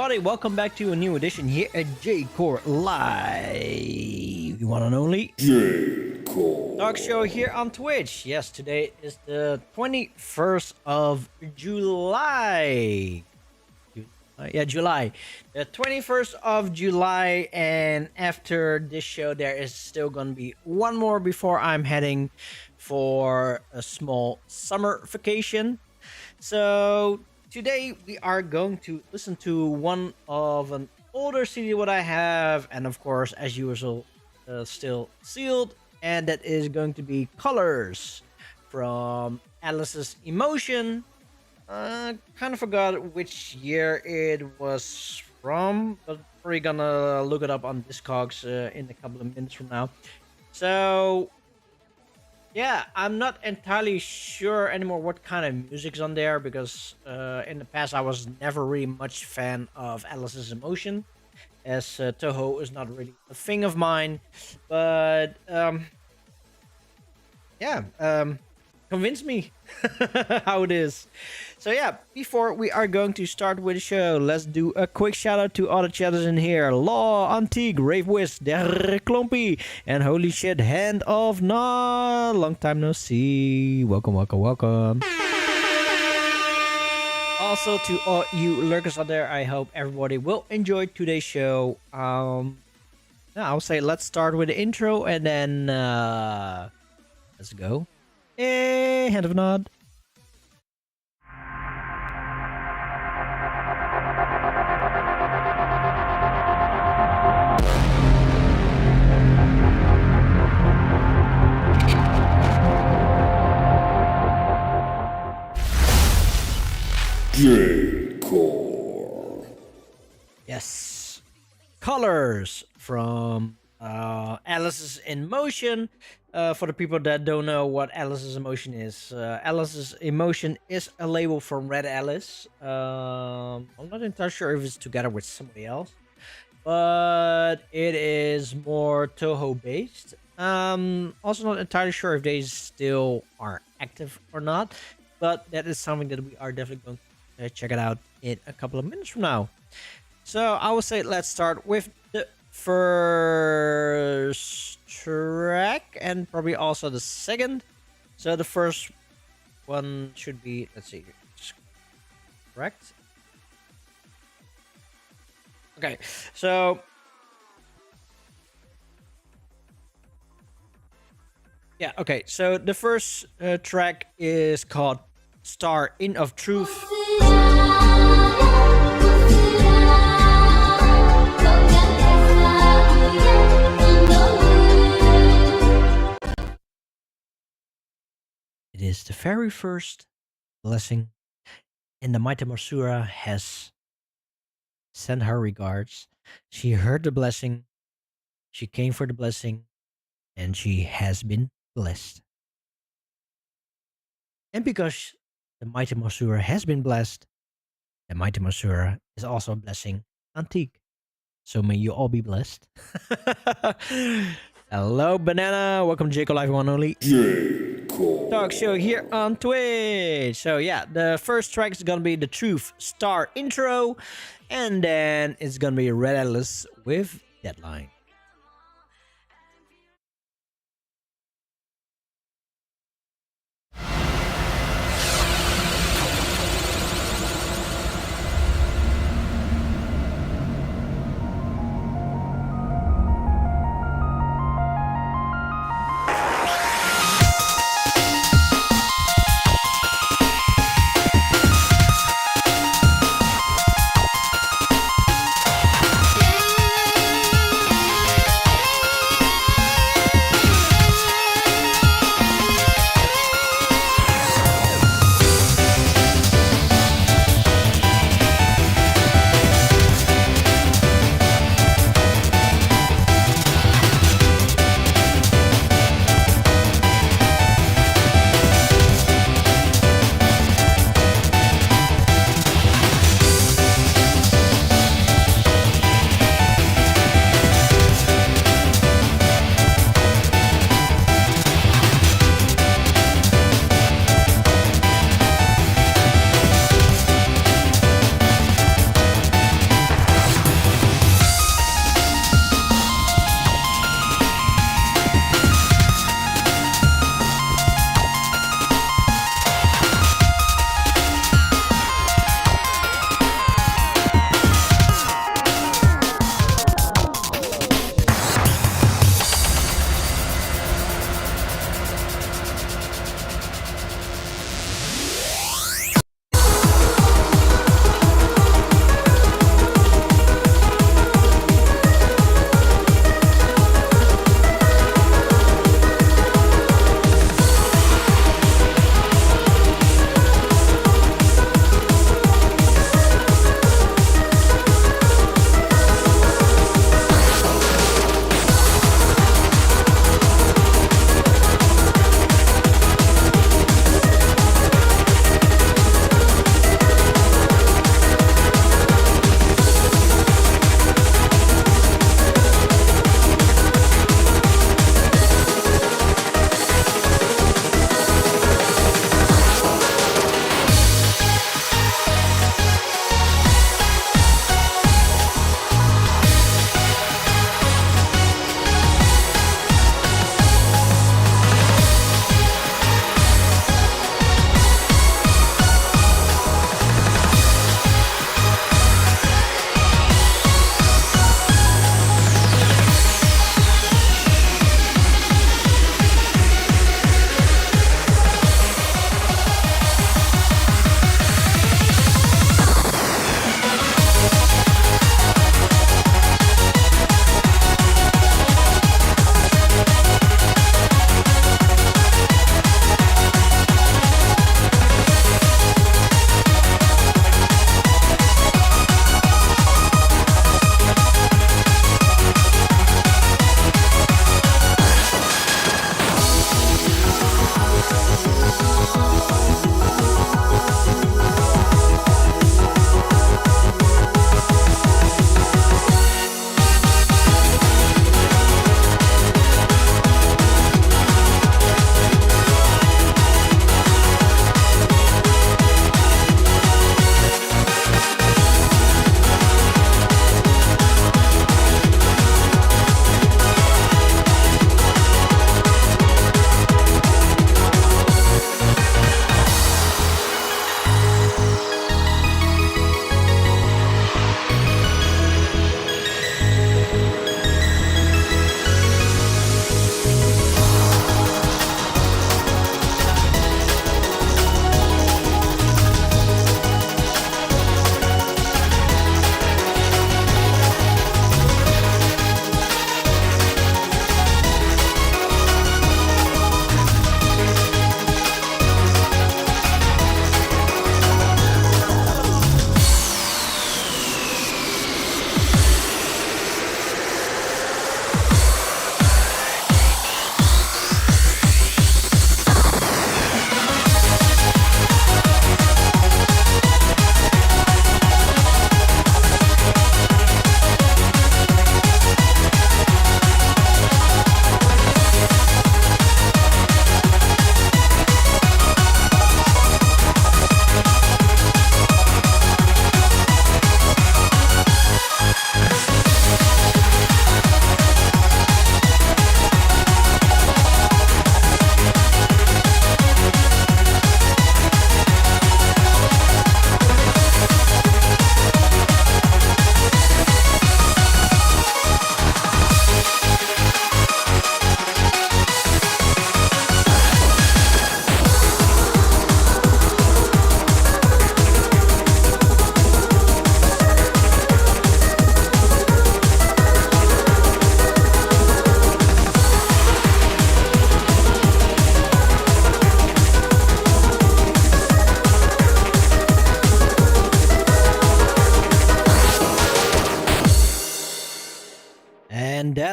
everybody, welcome back to a new edition here at J-Core Live. You want and only J-Core talk show here on Twitch. Yes, today is the 21st of July. July. The 21st of July, and after this show, there is still going to be one more before I'm heading for a small summer vacation. So today we are going to listen to one of an older CD what I have, and of course, as usual, still sealed, and that is going to be Colors from ALiCE'S EMOTiON. Kind of forgot which year it was from, but probably gonna look it up on Discogs in a couple of minutes from now. So yeah, I'm not entirely sure anymore what kind of music's on there, because in the past I was never really much fan of ALiCE'S EMOTiON, as Toho is not really a thing of mine. But convince me how it is. So yeah, before we are going to start with the show, let's do a quick shout out to all the chatters in here: Law, Antique, Ravewiz, Der Klompy, and holy shit, Hand of Nod. Long time no see. Welcome. Also to all you lurkers out there, I hope everybody will enjoy today's show. I'll say let's start with the intro and then let's go. Hey, Hand of Nod. J-Core. Yes. Colors from ALiCE'S EMOTiON. For the people that don't know what ALiCE'S EMOTiON is, ALiCE'S EMOTiON is a label from Red Alice. I'm not entirely sure if it's together with somebody else, but it is more Toho based. Also not entirely sure if they still are active or not, but that is something that we are definitely going to check it out in a couple of minutes from now. So I would say let's start with the first track and probably also the second. So the first one should be, let's see, correct? Okay, so yeah, okay, so the first track is called Star In of Truth. It is the very first blessing, and the Mighty Masura has sent her regards. She heard the blessing, she came for the blessing, and she has been blessed. And because the Mighty Masura has been blessed, the Mighty Masura is also a blessing Antique. So may you all be blessed. Hello, Banana. Welcome to J-Core Live One Only J-Core talk show here on Twitch. So yeah, the first track is gonna be the Truth Star intro, and then it's gonna be Red Alice with Deadline.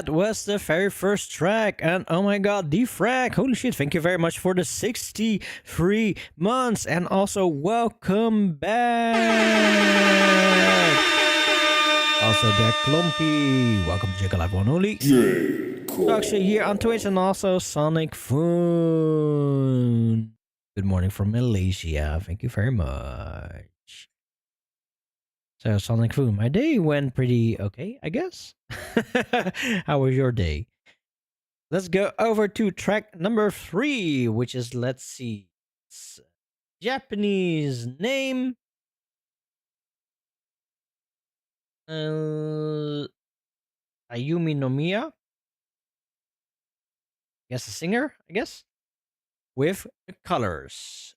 That was the very first track, and oh my god, the frag! Holy shit! Thank you very much for the 63 months, and also welcome back. Also, Jack Klompy, welcome to Jack Live One Only. Daksha here on Twitch, and also Sonic Foon. Good morning from Malaysia. Thank you very much. So, Sonic Foon, my day went pretty okay, I guess. How was your day? Let's go over to track number 3, which is, let's see, it's Japanese name. Ayumi no Miya. Guess a singer, I guess. With colors.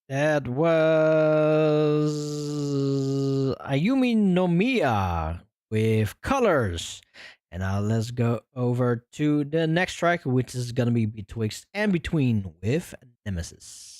That was Ayumi no Miya with Colors. And now let's go over to the next track, which is gonna be Betwixt and Between with Nemesis.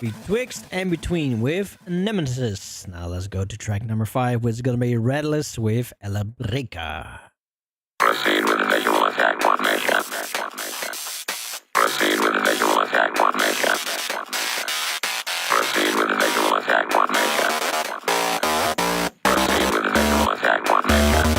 Betwixt and Between with Nemesis. Now let's go to track number 5, which is gonna be Redless with ALiCE'S. Proceed with the visual attack formation. Proceed with the visual attack formation. Proceed with the visual attack formation. Proceed with the visual attack formation.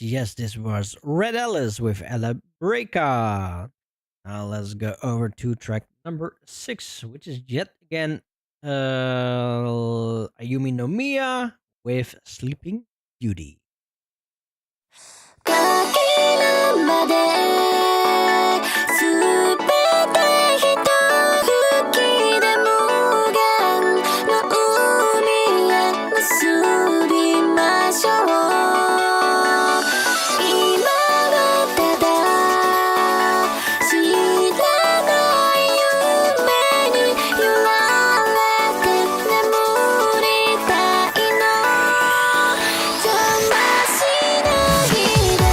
Yes, this was Redless with ALiCE'S. Now let's go over to track number 6, which is yet again Ayumi no Miya with Sleeping Beauty. かけるまで全てひと吹きで無限の海へ結びましょう今はただ知らない夢に揺られて眠りたいの邪魔しないで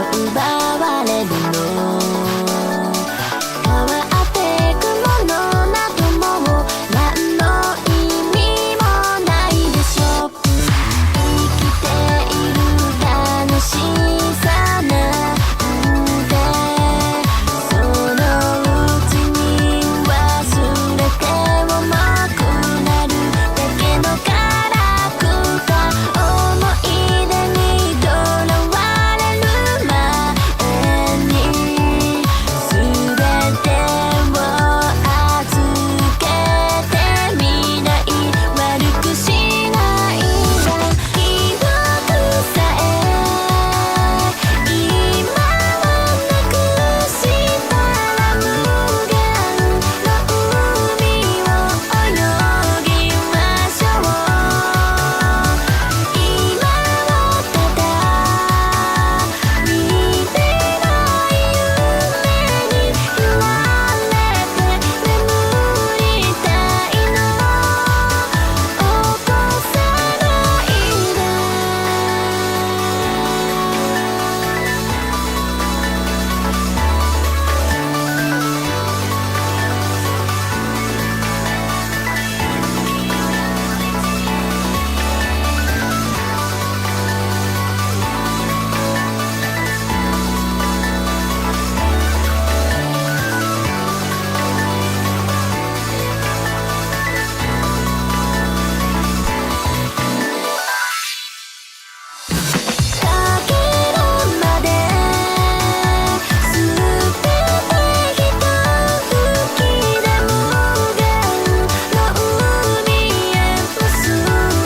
奪われるの変わってくものなどもう何の意味もないでしょ生きている楽しさなんてそのうちに忘れてもなくなるだけのキャラクター思い出にとらわれる前に全てを預けてみない悪くしないだ記憶さえ今はなくしたら無限の海を泳ぎましょう今はただ見てない夢に揺られて眠りたいの起こさないでかけるまで捨ててひと吹きで無限の海へ結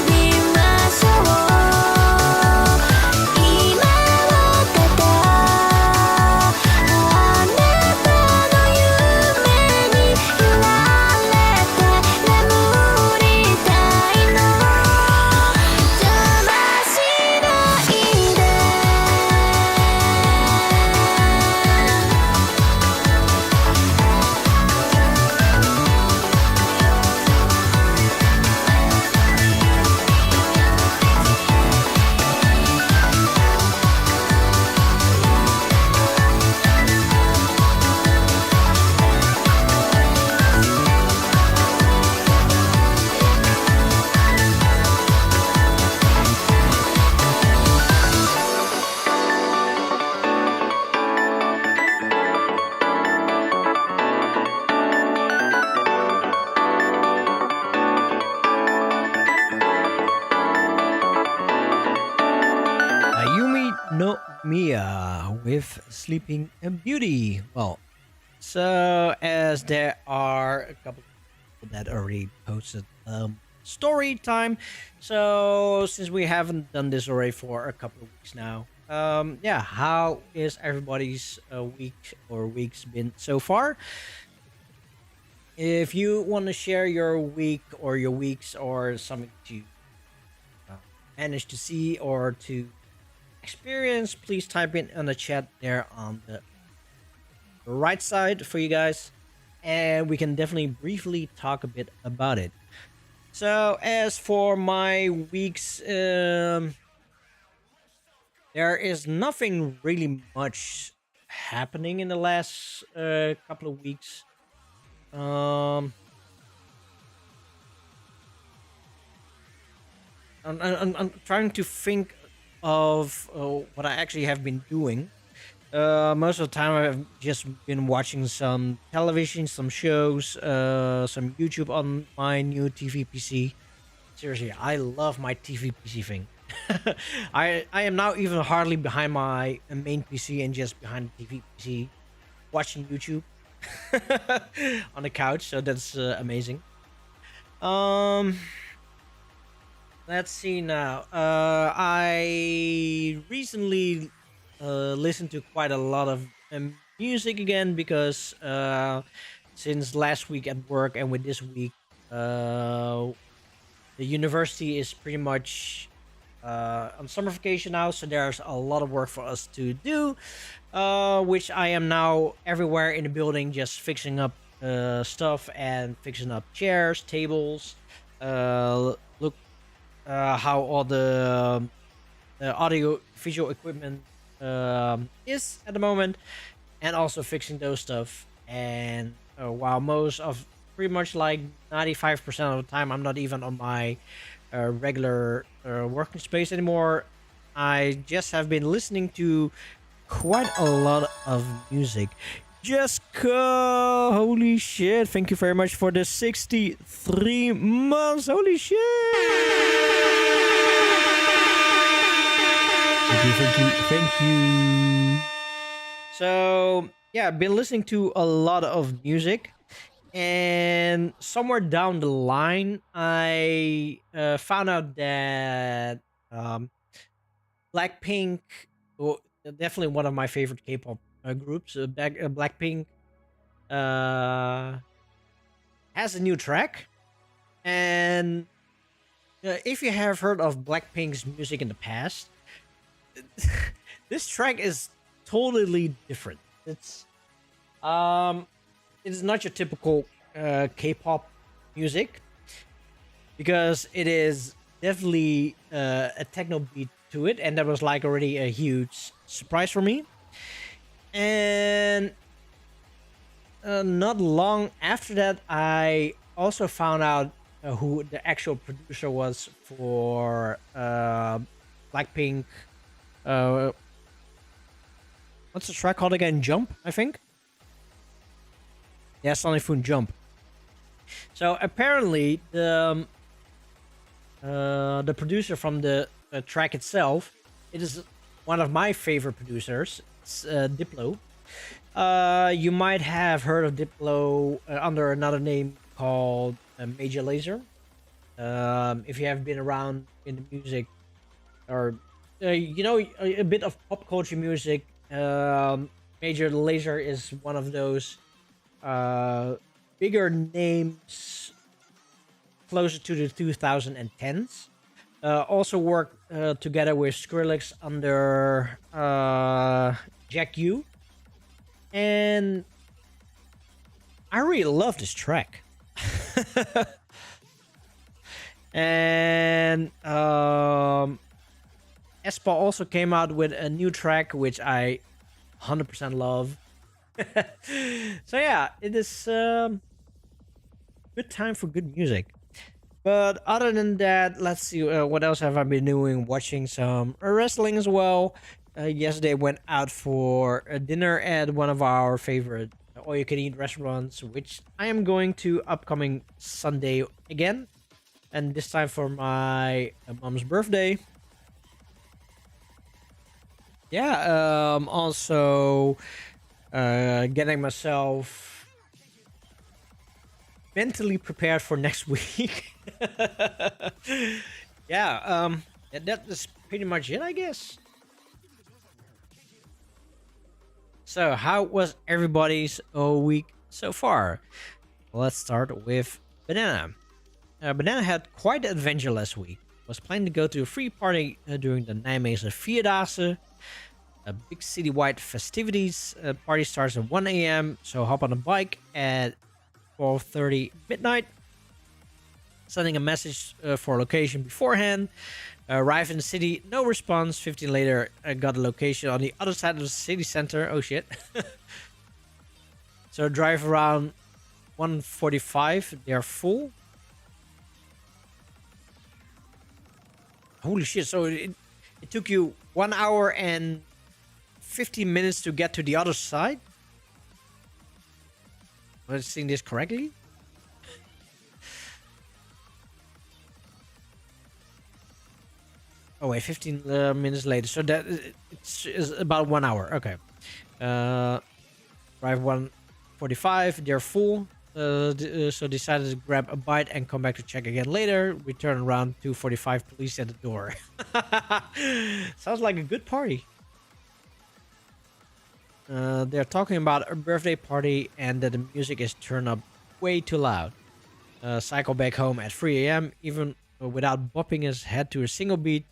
びましょう今はただあなたの夢に揺られて眠りたいの邪魔しないでAyumi no Miya with Sleeping Beauty. Well, so as there are a couple of people that already posted story time, so since we haven't done this already for a couple of weeks now, yeah, how is everybody's week or weeks been so far? If you want to share your week or your weeks or something to manage to see or to experience, please type in the chat there on the right side for you guys, and we can definitely briefly talk a bit about it. So as for my weeks, there is nothing really much happening in the last couple of weeks. I'm trying to think of what I actually have been doing. Most of the time, I've just been watching some television, some shows, some YouTube on my new TV PC. Seriously, I love my TV PC thing. I am now even hardly behind my main PC and just behind the TV PC, watching YouTube on the couch. So that's amazing. Let's see now. I recently listened to quite a lot of music again because since last week at work and with this week, the university is pretty much on summer vacation now, so there's a lot of work for us to do, which I am now everywhere in the building just fixing up stuff and fixing up chairs, tables, look how all the audio visual equipment is at the moment, and also fixing those stuff. And while most of pretty much like 95% of the time I'm not even on my regular working space anymore, I just have been listening to quite a lot of music. Jessica, holy shit! Thank you very much for the 63 months. Holy shit! Thank you. So yeah, I've been listening to a lot of music, and somewhere down the line, I found out that um, Blackpink, well, definitely one of my favorite K-pop groups, Blackpink, uh, has a new track. And if you have heard of Blackpink's music in the past, this track is totally different. It is not your typical K-pop music, because it is definitely a techno beat to it, and that was like already a huge surprise for me. And not long after that, I also found out who the actual producer was for Blackpink. What's the track called again? Jump, I think. Yeah, Sonic Foon Jump. So apparently the producer from the track itself, it is one of my favorite producers. It's Diplo. You might have heard of Diplo under another name called Major Lazer. If you have been around in the music, or a bit of pop culture music, Major Lazer is one of those bigger names closer to the 2010s. Also worked together with Skrillex under Jack U. And I really love this track. And aespa also came out with a new track, which I 100% love. So yeah, it is good time for good music. But other than that, let's see, what else have I been doing? Watching some wrestling as well. Yesterday went out for a dinner at one of our favorite all-you-can-eat restaurants, which I am going to upcoming Sunday again, and this time for my mom's birthday. Yeah, also getting myself mentally prepared for next week. Yeah, that is pretty much it, I guess. So, how was everybody's week so far? Let's start with Banana. Banana had quite an adventure last week. Was planning to go to a free party during the Nijmegen Vierdaagse. Big citywide festivities. Party starts at 1 a.m. So hop on a bike at 12:30 midnight. Sending a message for location beforehand. Arrive in the city, no response. 15 later, I got a location on the other side of the city center. Oh shit. So drive around 1:45. They're full. Holy shit. So it took you 1 hour and 15 minutes to get to the other side? Am I seeing this correctly? Oh wait, 15 minutes later. So that is about 1 hour. Okay. Drive 1:45. They're full. So decided to grab a bite and come back to check again later. Return around 2:45. Police at the door. Sounds like a good party. They're talking about a birthday party and that the music is turned up way too loud. Cycle back home at 3 a.m. even without bopping his head to a single beat.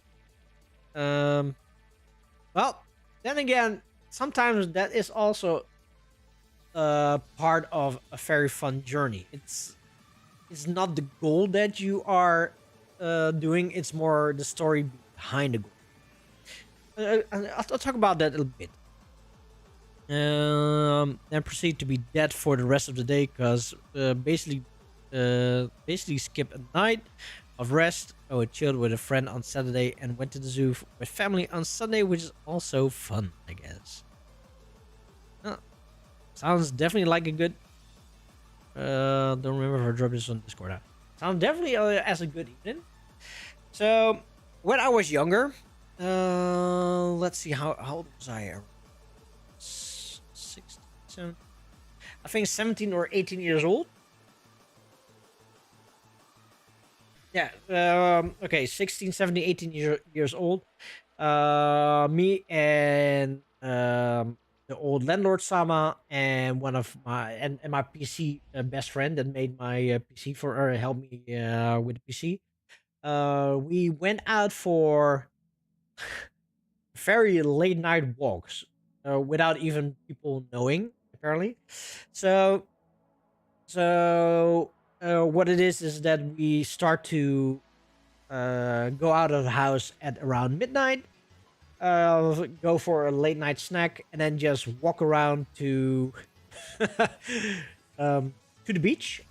Well, then again, sometimes that is also part of a very fun journey. It's not the goal that you are doing, it's more the story behind the goal. I'll talk about that a little bit. Then proceed to be dead for the rest of the day, because basically skip a night of rest. I chilled with a friend on Saturday and went to the zoo with family on Sunday, which is also fun, I guess. Sounds definitely like a good. Don't remember if I dropped this on Discord. Sounds definitely as a good evening. So when I was younger, let's see, how old was I? 16, 17, I think 17 or 18 years old. Yeah. Okay, 16, 17, 18 years old. Me and the old landlord Sama and one of my and my PC best friend that made my PC for or helped me with the PC. We went out for very late night walks without even people knowing, apparently. So what it is that we start to go out of the house at around midnight, go for a late night snack, and then just walk around to to the beach,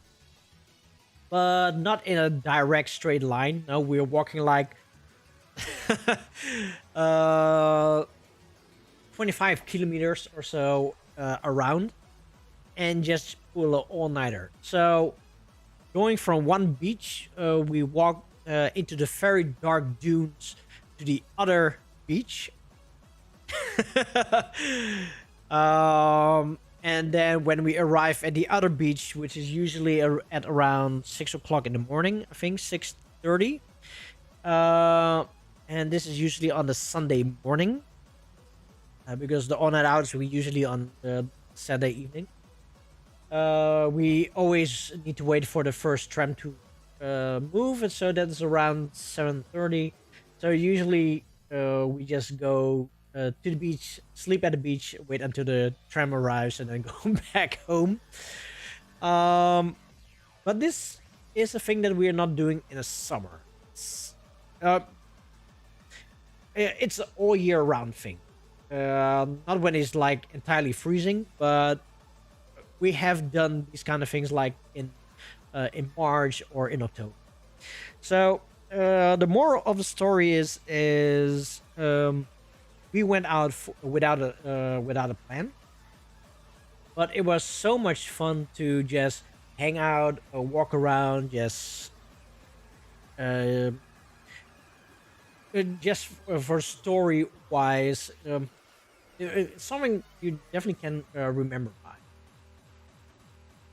but not in a direct straight line. No, we're walking like 25 kilometers or so around, and just pull an all-nighter. So going from one beach, we walk into the very dark dunes to the other beach. And then when we arrive at the other beach, which is usually at around 6 o'clock in the morning, I think 6:30. And this is usually on the Sunday morning, because the all-night outs we usually on the Saturday evening. We always need to wait for the first tram to move, and so that's around 7:30. So usually we just go to the beach, sleep at the beach, wait until the tram arrives, and then go back home. But this is a thing that we are not doing in the summer. It's an all year round thing. Not when it's like entirely freezing, but we have done these kind of things like in March or in October. So the moral of the story is we went out without a plan, but it was so much fun to just hang out, walk around, just for story wise, it's something you definitely can remember by.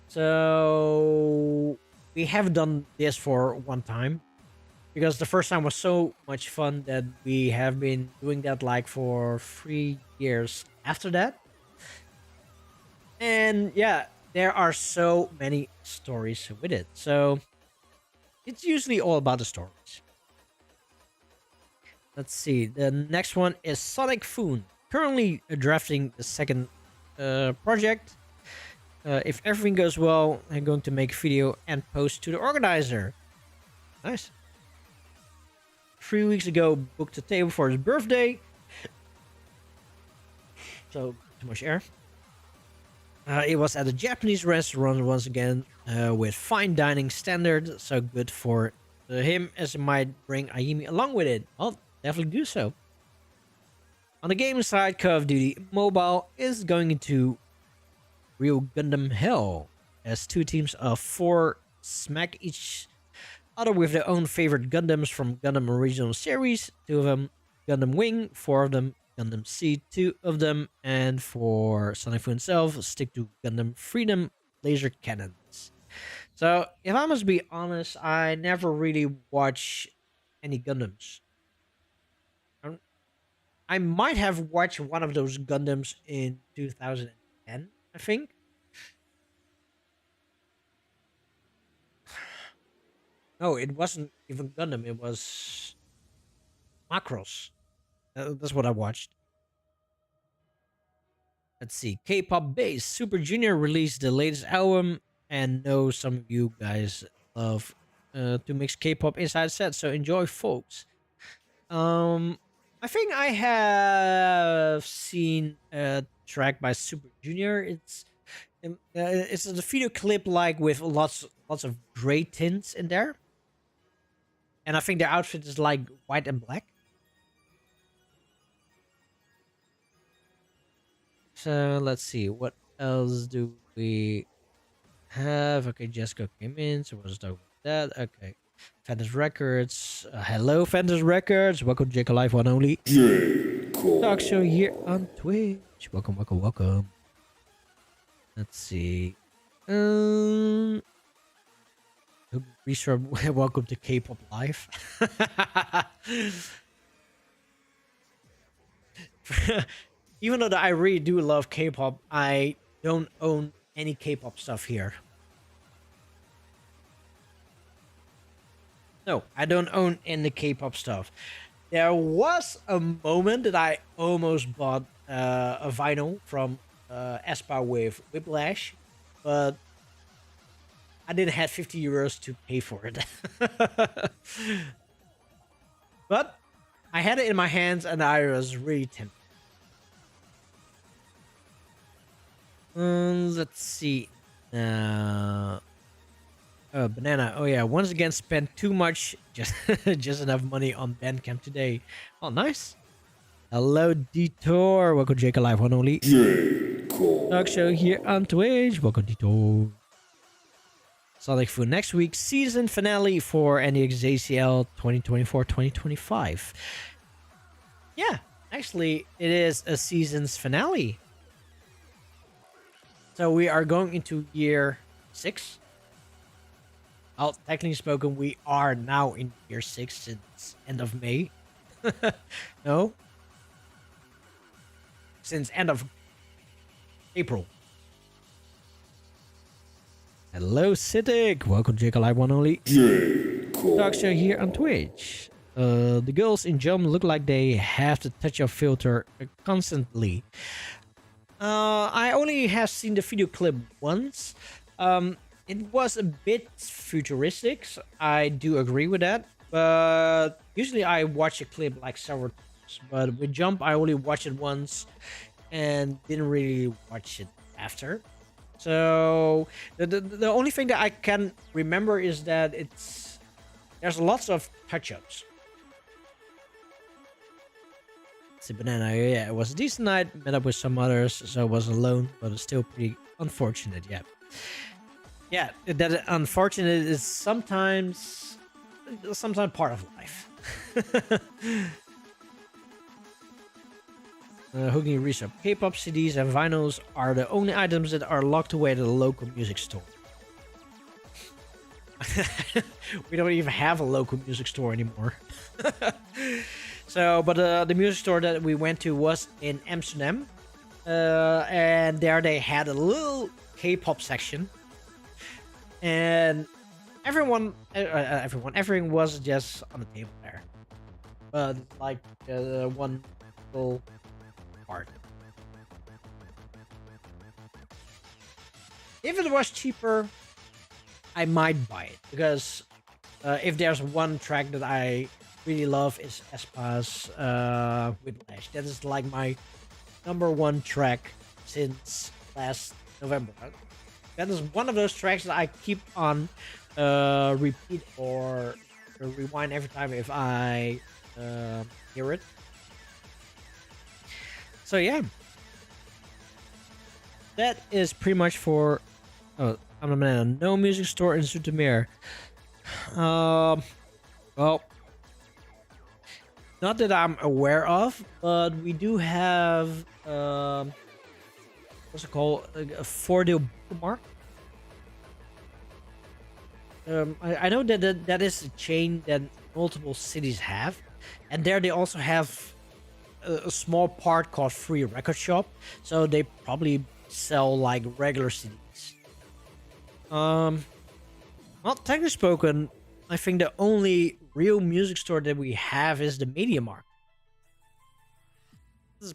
So we have done this for one time, because the first time was so much fun that we have been doing that like for 3 years after that. And yeah, there are so many stories with it. So it's usually all about the stories. Let's see. The next one is Sonic Foon. Currently drafting the second project. If everything goes well, I'm going to make a video and post to the organizer. Nice. 3 weeks ago, booked a table for his birthday. So, too much air. It was at a Japanese restaurant once again, with fine dining standard. So good for him, as it might bring Ayumi along with it. Well, definitely do so. On the gaming side, Call of Duty Mobile is going into Real Gundam Hell, as 2 teams of 4 smack each other with their own favorite Gundams from Gundam original series. 2 of them Gundam Wing, 4 of them Gundam Seed, 2 of them, and for Sonic Foon himself, stick to Gundam Freedom laser cannons. So, if I must be honest, I never really watch any Gundams. I might have watched one of those Gundams in 2010, I think. No, it wasn't even Gundam. It was Macross. That's what I watched. Let's see. K-pop base Super Junior released the latest album, and know some of you guys love to mix K-pop inside set. So enjoy, folks. I think I have seen a track by Super Junior. It's a video clip like with lots of gray tints in there, and I think their outfit is like white and black. So let's see, what else do we have? Okay, Jessica came in, so we'll start with that. Okay, Fantasy Records. Hello, Fantasy Records. Welcome to Jacob Live One Only Talk Show here on Twitch. Welcome, welcome, welcome. Let's see. Restart. Welcome to K-pop Live. Even though I really do love K-pop, I don't own any K-pop stuff here. No, I don't own any K-pop stuff. There was a moment that I almost bought a vinyl from aespa with Whiplash, but I didn't have 50 euros to pay for it. But I had it in my hands and I was really tempted. Let's see. Banana. Oh yeah, once again spent too much, just enough money on Bandcamp today. Oh, nice. Hello, Detour. Welcome to Jacob Live One Only Talk Show here on Twitch. Welcome, Detour. Sonic Food next week, season finale for NDXJCL 2024-2025. Yeah, actually, it is a season's finale. So we are going into year 6. Well, technically spoken, we are now in year 6 since end of May. No. Since end of April. Hello, Citic. Welcome to Jacob Live One Only Talk Show here on Twitch. The girls in Jump look like they have to touch your filter constantly. I only have seen the video clip once. It was a bit futuristic. So I do agree with that. But usually I watch a clip like several times. But with Jump, I only watched it once and didn't really watch it after. So the only thing that I can remember is that there's lots of touch-ups. It's a banana. Yeah, it was a decent night. Met up with some others, so I wasn't alone, but it's still pretty unfortunate. Yeah, that unfortunate is sometimes part of life. Hooking research. K-pop CDs and vinyls are the only items that are locked away at the local music store. We don't even have a local music store anymore. So, but the music store that we went to was in Amsterdam, and there they had a little K-pop section, and everything was just on the table there, but like one little part. If it was cheaper, I might buy it, because if there's one track that I really love is aespa's Whiplash. That is like my #1 track since last November. That is one of those tracks that I keep on repeat or rewind every time if I hear it. So yeah, that is pretty much for. Oh, I'm a man. No music store in Zoetermeer. Well, not that I'm aware of, but we do have what's it called? A Voordeel bookmark. I know that is a chain that multiple cities have, and there they also have a small part called Free Record Shop. So they probably sell like regular CDs. Well, technically spoken, I think the only real music store that we have is the Media Markt. This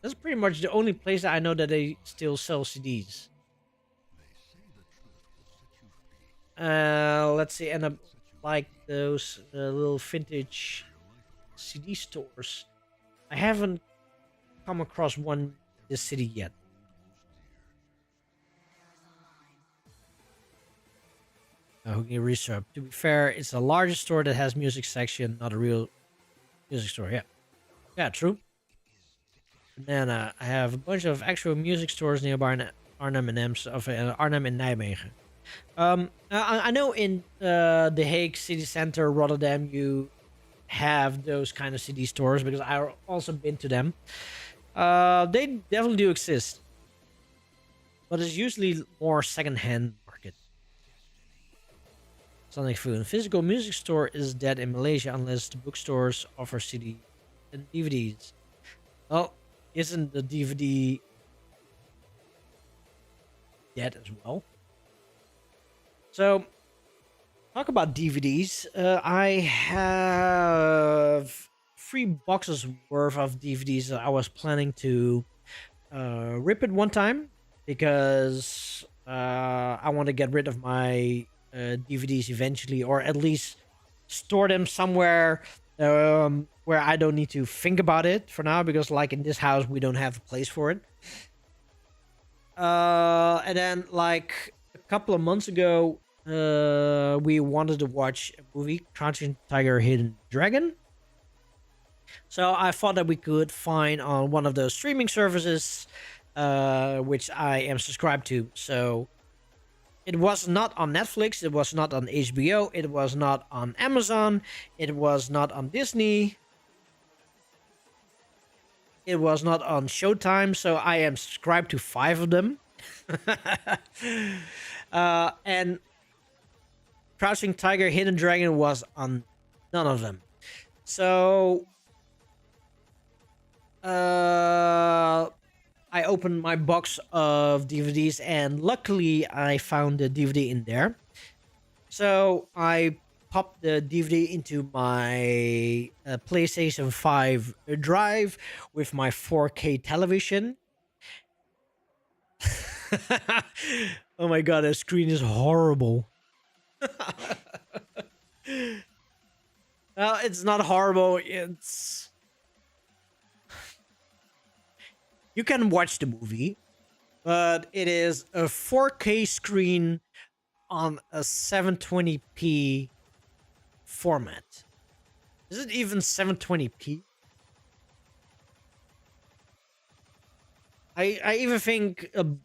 is pretty much the only place that I know that they still sell CDs. Let's see, and like those little vintage CD stores. I haven't come across one in this city yet. Hoagie Reserve. To be fair, it's the largest store that has music section, not a real music store. Yeah, yeah, true. Banana. I have a bunch of actual music stores nearby in Arnhem and Arnhem and Nijmegen. I know in The Hague city center, Rotterdam, you have those kind of CD stores because I've also been to them. They definitely do exist, but it's usually more secondhand market. Sonic Food. Physical music store is dead in Malaysia unless the bookstores offer CD and DVDs. Well, isn't the DVD dead as well? So, talk about DVDs. I have 3 boxes worth of DVDs that I was planning to rip it one time because I want to get rid of my DVDs eventually, or at least store them somewhere where I don't need to think about it for now, because like in this house we don't have a place for it. And then like a couple of months ago, we wanted to watch a movie, Crouching Tiger, Hidden Dragon. So I thought that we could find on one of those streaming services, which I am subscribed to. So it was not on Netflix, it was not on HBO, it was not on Amazon, it was not on Disney, it was not on Showtime, so I am subscribed to 5 of them. And Crouching Tiger, Hidden Dragon was on none of them. So I opened my box of DVDs and luckily I found the DVD in there. So I popped the DVD into my PlayStation 5 drive with my 4K television. Oh my god, the screen is horrible. Well, it's not horrible, it's... You can watch the movie, but it is a 4K screen on a 720p format. Is it even 720p? I even think the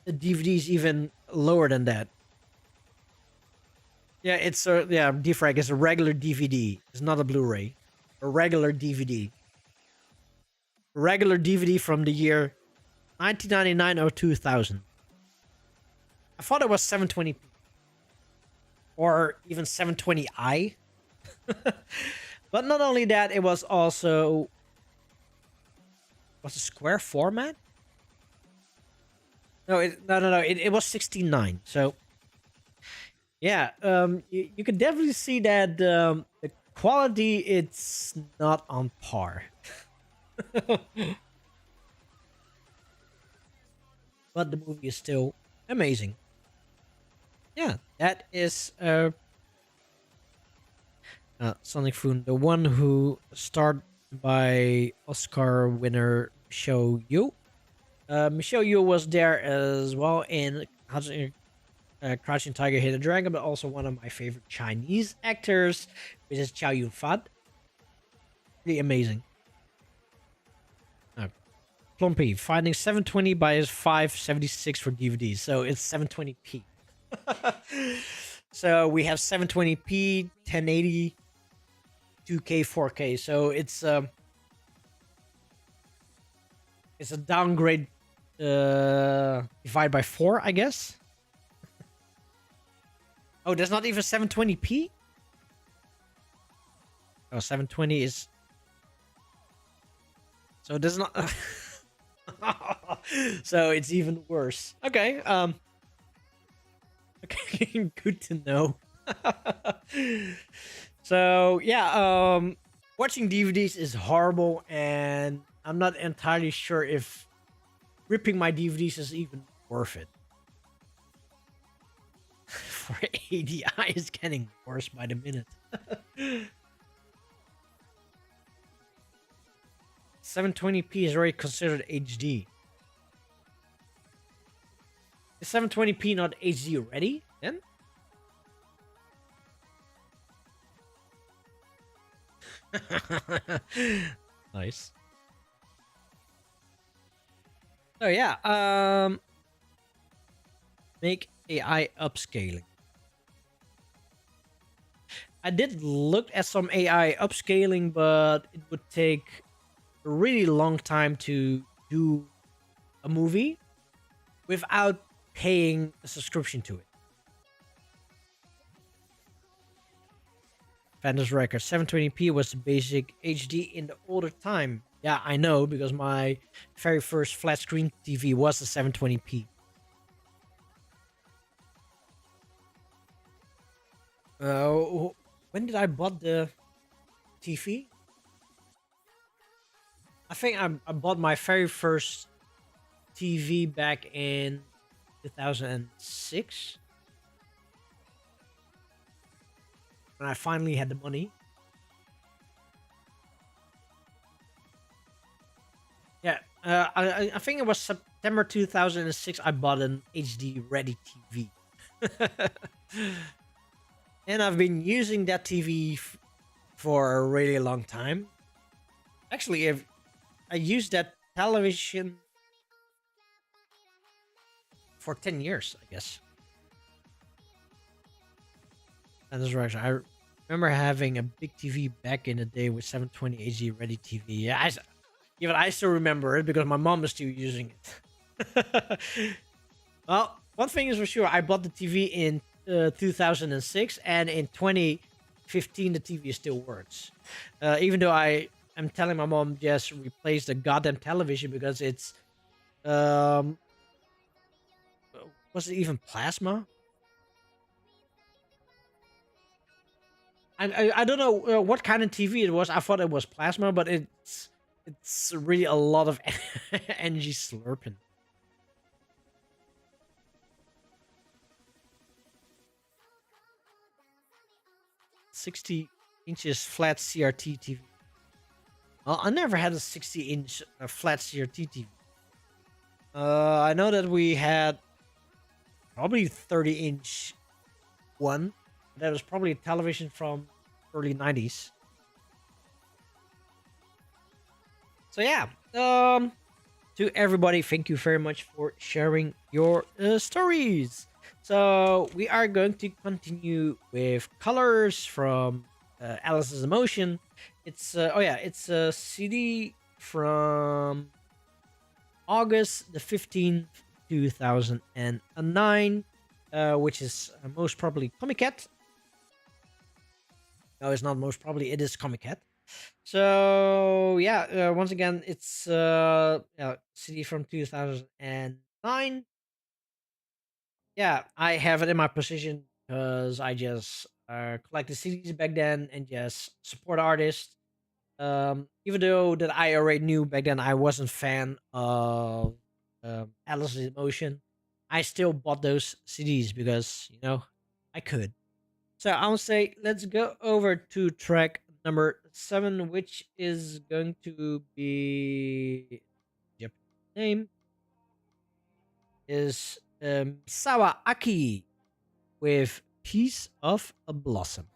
DVD is even lower than that. Yeah, it's a defrag is a regular DVD. It's not a Blu-ray. A regular DVD. Regular DVD from the year 1999 or 2000. I thought it was 720p. Or even 720i. But not only that, it was also... Was it square format? No, it was 16:9. So... Yeah, you can definitely see that the quality, it's not on par. But the movie is still amazing. Yeah, that is Sonic Foon, the one who starred by Oscar winner Michelle Yeoh. Michelle Yeoh was there as well in Crouching Tiger, Hidden Dragon, but also one of my favorite Chinese actors, which is Chow Yun-fat. Really amazing. Plumpy, finding 720 by his 576 for DVD, so it's 720p. So we have 720p, 1080, 2K, 4K. So it's a downgrade divided by 4, I guess. Oh, there's not even 720p? Oh, 720 is... So it does not... So it's even worse. Okay, okay, good to know. So, yeah, watching DVDs is horrible, and I'm not entirely sure if ripping my DVDs is even worth it. For ADI is getting worse by the minute. 720p is already considered HD. Is 720p not HD already then? Nice. So yeah, make AI upscaling. I did look at some AI upscaling, but it would take a really long time to do a movie without paying a subscription to it. Fantasy Record 720p was the basic HD in the older time. Yeah, I know, because my very first flat screen TV was a 720p. When did I bought the TV? I think I bought my very first TV back in 2006. When I finally had the money. Yeah, I think it was September 2006 I bought an HD ready TV. And I've been using that TV for a really long time. Actually, if I used that television for 10 years, I guess. And that's right. I remember having a big TV back in the day with 720 HD ready TV. Yeah, even I still remember it because my mom is still using it. Well, one thing is for sure, I bought the TV in 2006, and in 2015 the TV still works. Even though I am telling my mom just replace the goddamn television because it's was it even plasma? I don't know what kind of TV it was. I thought it was plasma, but it's really a lot of energy slurping. 60 inches flat CRT TV. Well, I never had a 60-inch flat CRT TV. I know that we had probably 30-inch one. That was probably a television from early 90s. So yeah, to everybody, thank you very much for sharing your stories. So we are going to continue with colors from ALiCE'S EMOTiON. It's it's a CD from August the 15th, 2009, which is most probably Comic Cat. No, it's not most probably. It is Comic Cat. So yeah, once again, it's CD from 2009. Yeah, I have it in my position because I just collected CDs back then and just support artists. Even though that I already knew back then I wasn't fan of ALiCE'S EMOTiON, I still bought those CDs because I could. So I'll say let's go over to track number 7, which is going to be Japanese name is Sawa Aki with Piece of a Blossom.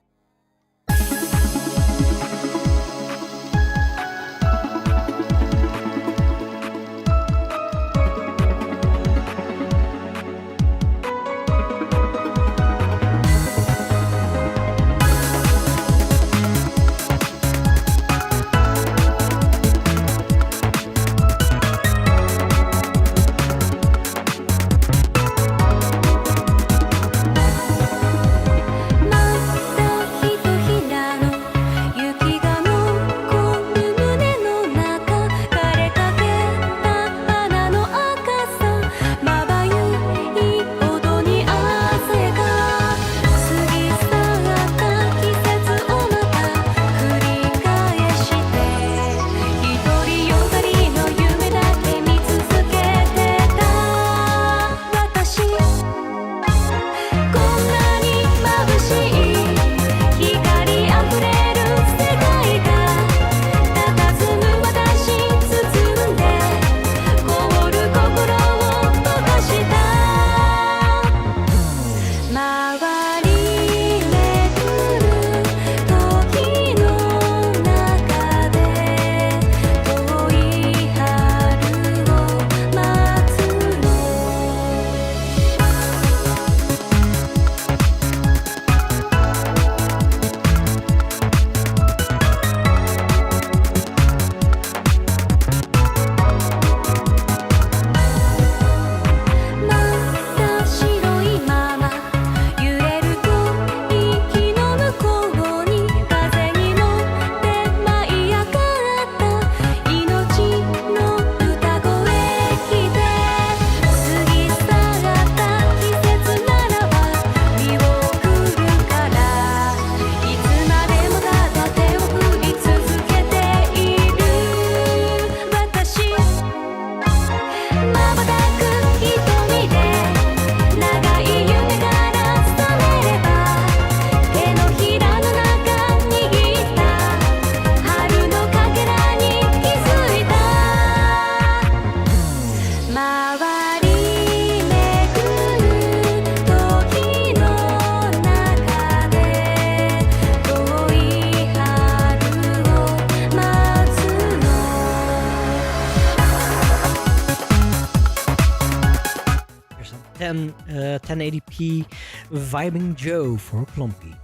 and 1080p Vibing Joe for Klompy.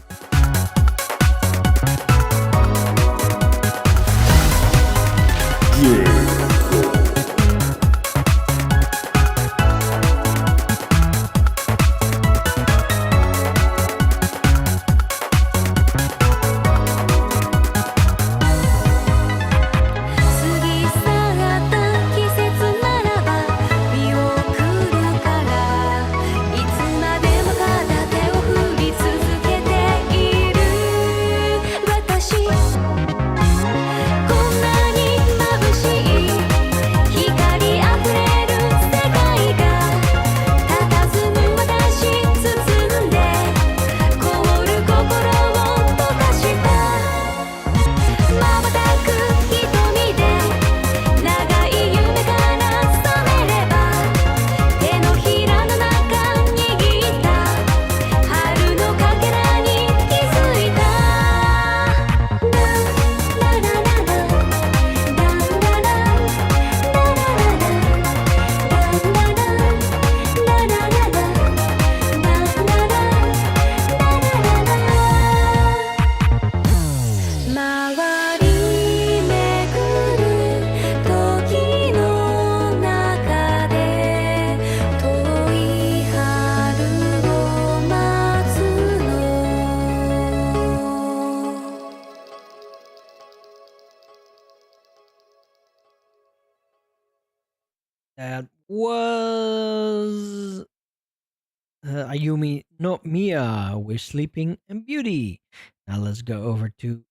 That was Ayumi no Miya with Sleeping and Beauty. Now let's go over to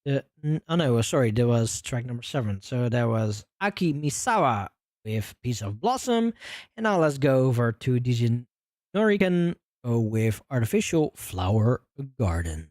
oh no, sorry, that was track number 7. So that was Aki Misawa with Piece of Blossom. And now let's go over to Dijin Noriken with Artificial Flower Garden.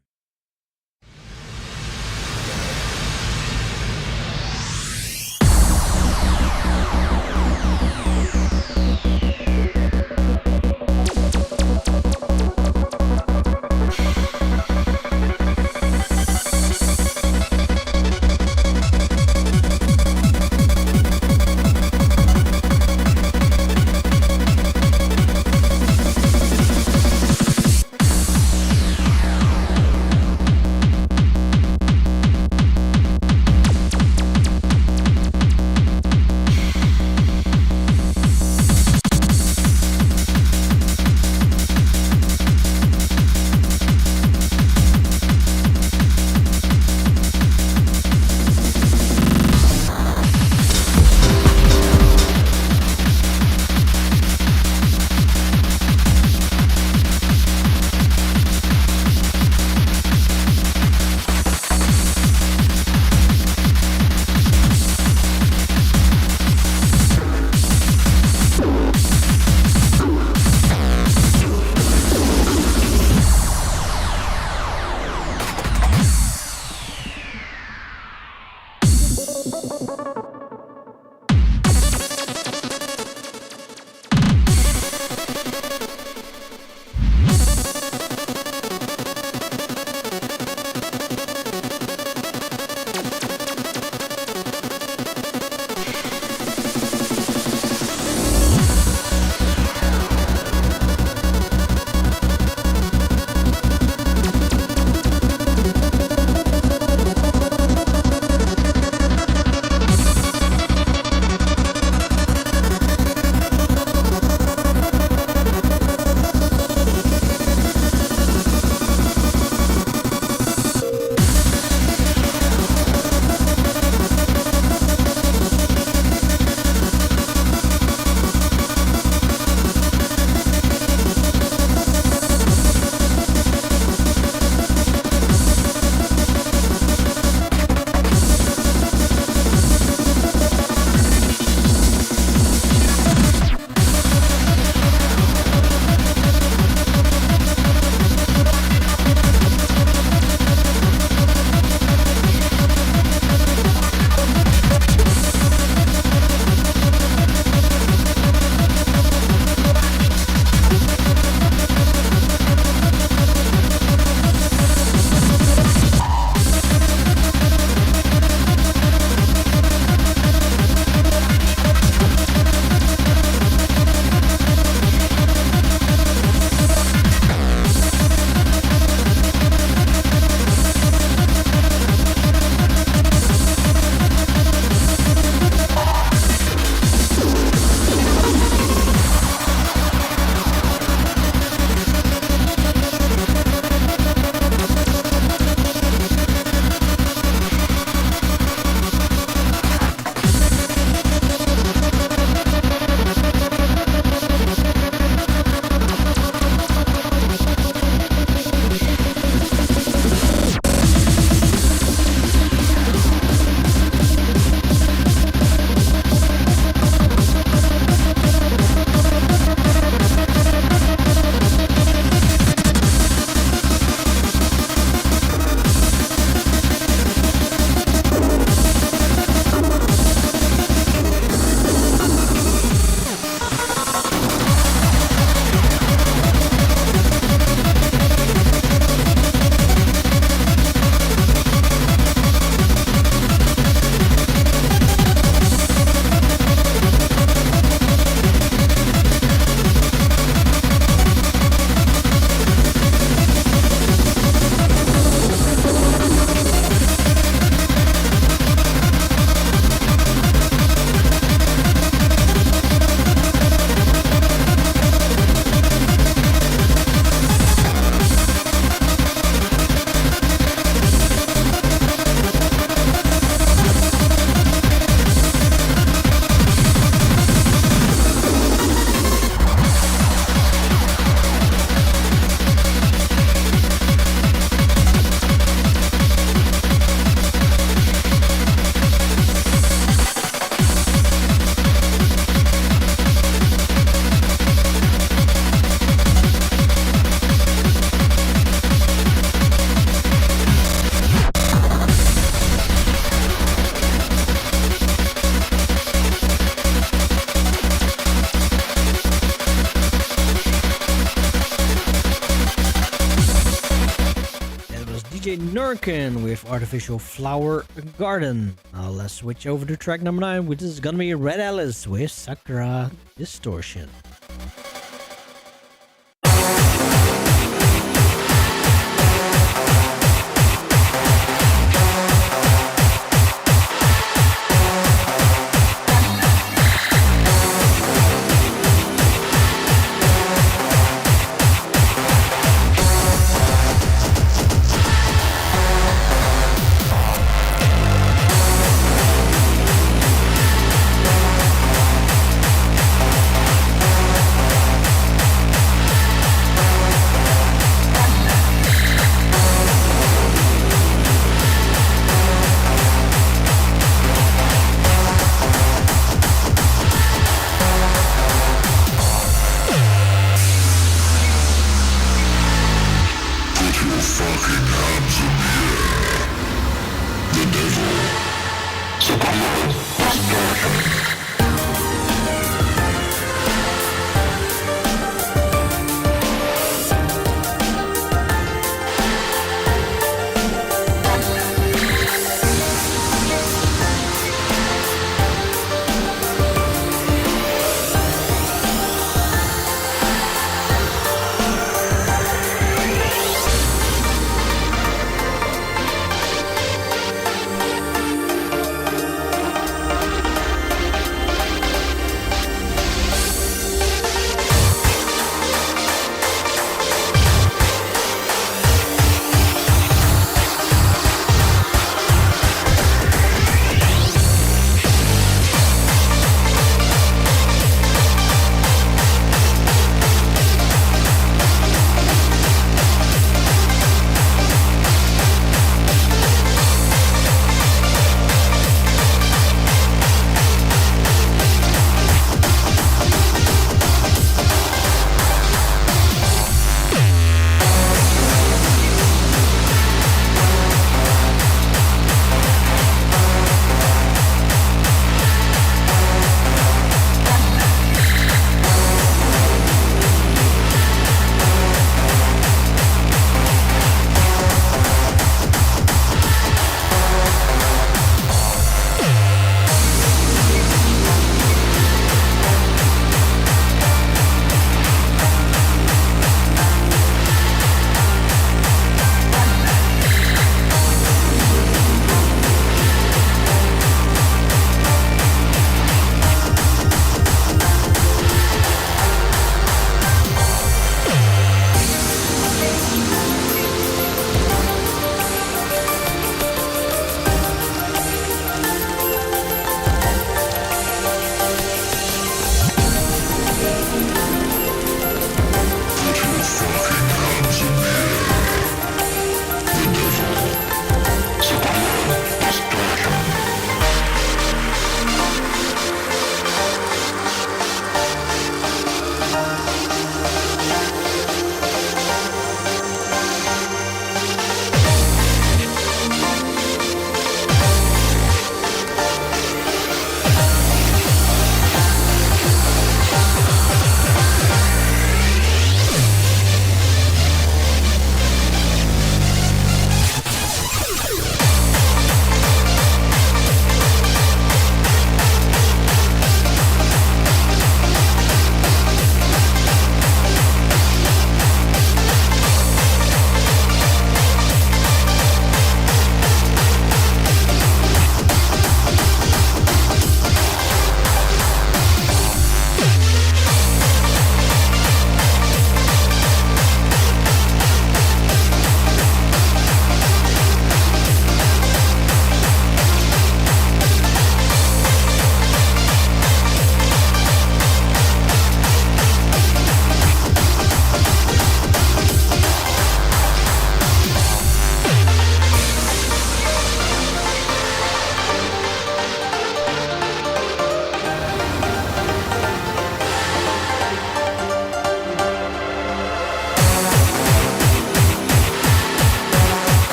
DJ Nurkin with Artificial Flower Garden. Now let's switch over to track number 9, which is gonna be Red Alice with Sakura Distortion.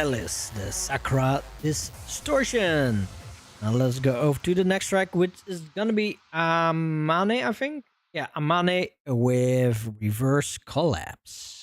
ALiCE'S, the Sakura Distortion. Now let's go over to the next track, which is gonna be Amane, I think. Yeah, Amane with Reverse Collapse.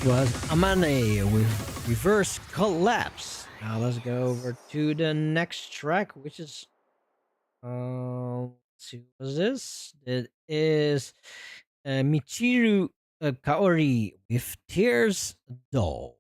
was Amane with Reverse Collapse. Now let's go over to the next track, which is let's see, what is this? It is Michiru Kaori with Tears Doll.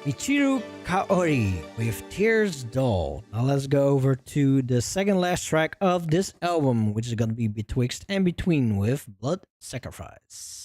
'Michiru Kaori' with Tears Doll. Now let's go over to the second last track of this album, which is gonna be Betwixt and Between with Blood Sacrifice.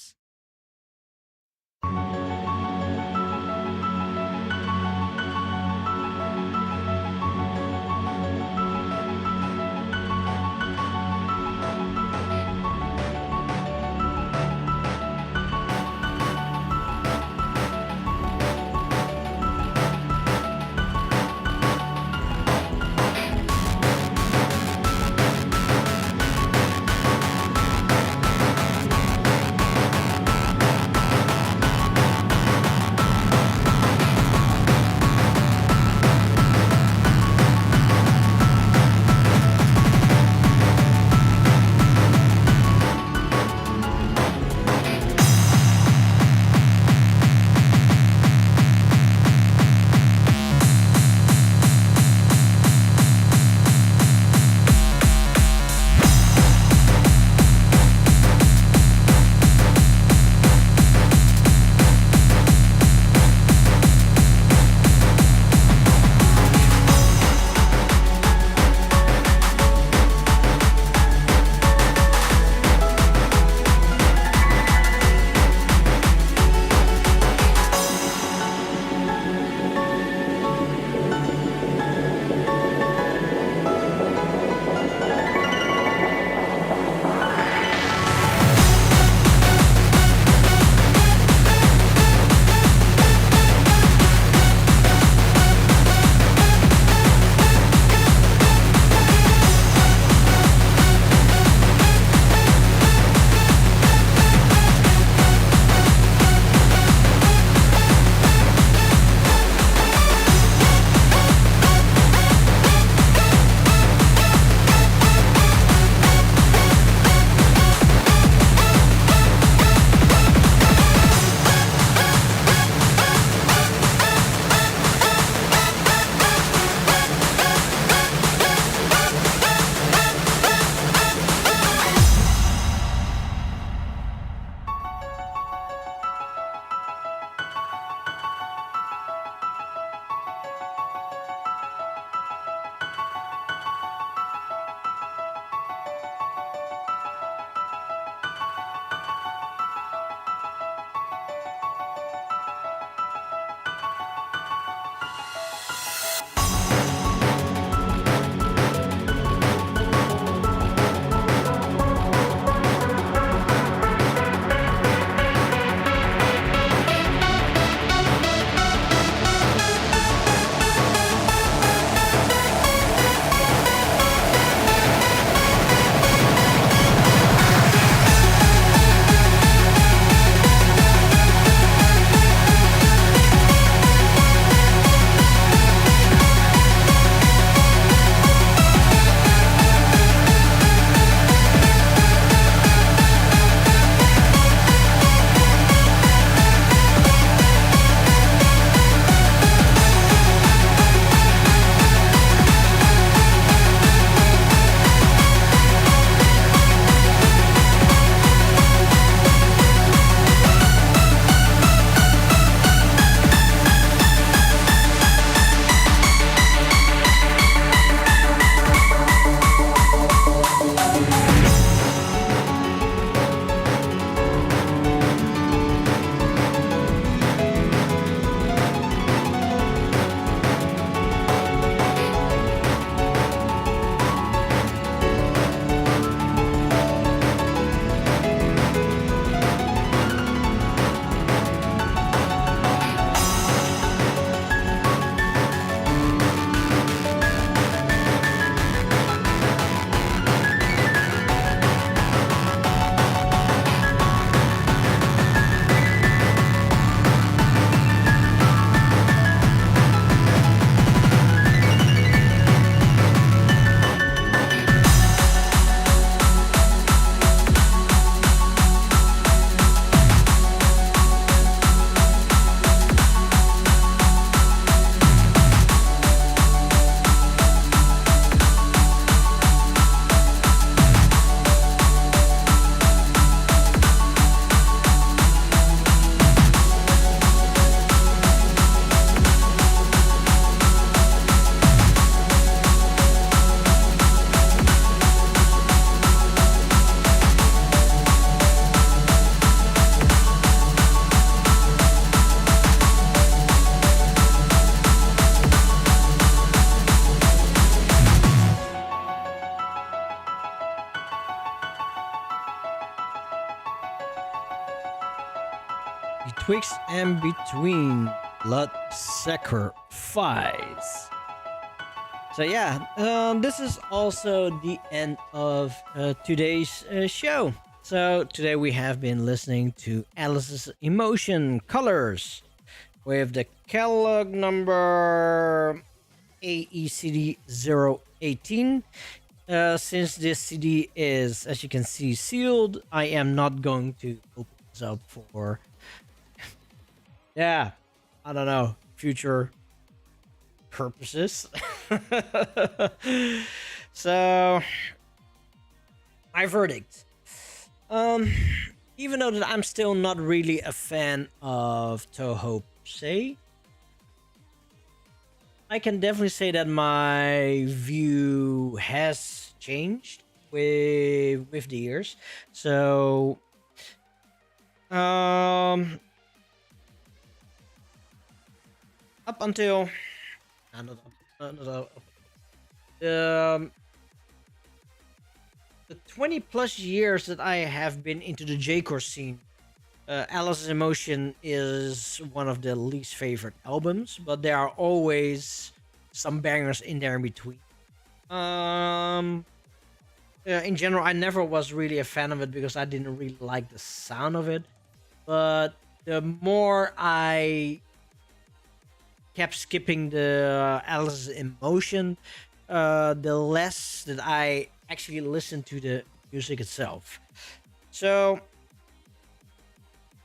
Betwixt and Between Blood Sacrifice. So yeah, this is also the end of today's show. So today we have been listening to ALiCE'S Emotion Colors with the catalog number AECD-018. Since this CD is, as you can see, sealed, I am not going to open this up for, yeah, I don't know, future purposes. So, my verdict. Even though that I'm still not really a fan of Toho per se, I can definitely say that my view has changed with the years. So, up until the 20 plus years that I have been into the J-core scene, ALiCE'S Emotion is one of the least favorite albums, but there are always some bangers in there in between. In general, I never was really a fan of it because I didn't really like the sound of it. But the more I kept skipping the ALiCE'S Emotion, the less that I actually listened to the music itself. So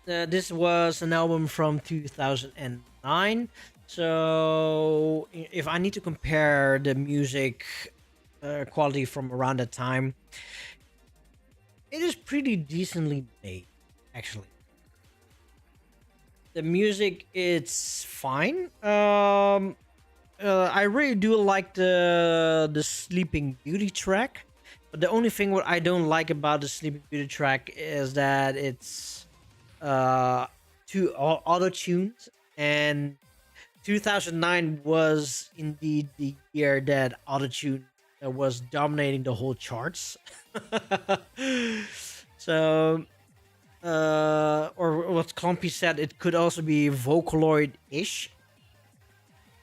this was an album from 2009. So if I need to compare the music quality from around that time, it is pretty decently made, actually. The music, it's fine. I really do like the Sleeping Beauty track, but the only thing what I don't like about the Sleeping Beauty track is that it's too auto-tuned, and 2009 was indeed the year that auto-tune was dominating the whole charts. So or what Clumpy said, it could also be Vocaloid-ish.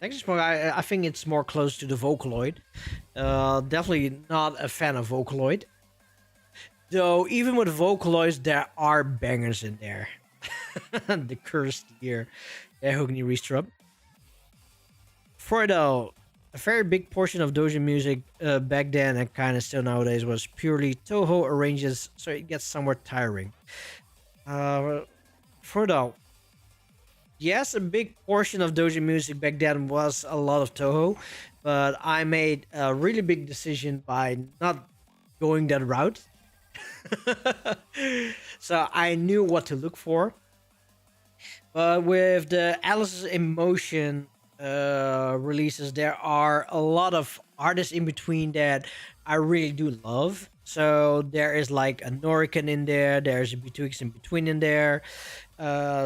I think it's more close to the Vocaloid. Definitely not a fan of Vocaloid. Though, even with Vocaloids, there are bangers in there. The Cursed Year. Hogni Restrup. Freudel. A very big portion of dojo music back then, and kind of still nowadays, was purely Toho arranges, so it gets somewhat tiring. Freudel. Yes, a big portion of dojo music back then was a lot of Toho, but I made a really big decision by not going that route. So I knew what to look for. But with the ALiCE'S Emotion releases, there are a lot of artists in between that I really do love. So there is like a Norican in there, there's a Betwixt in Between in there.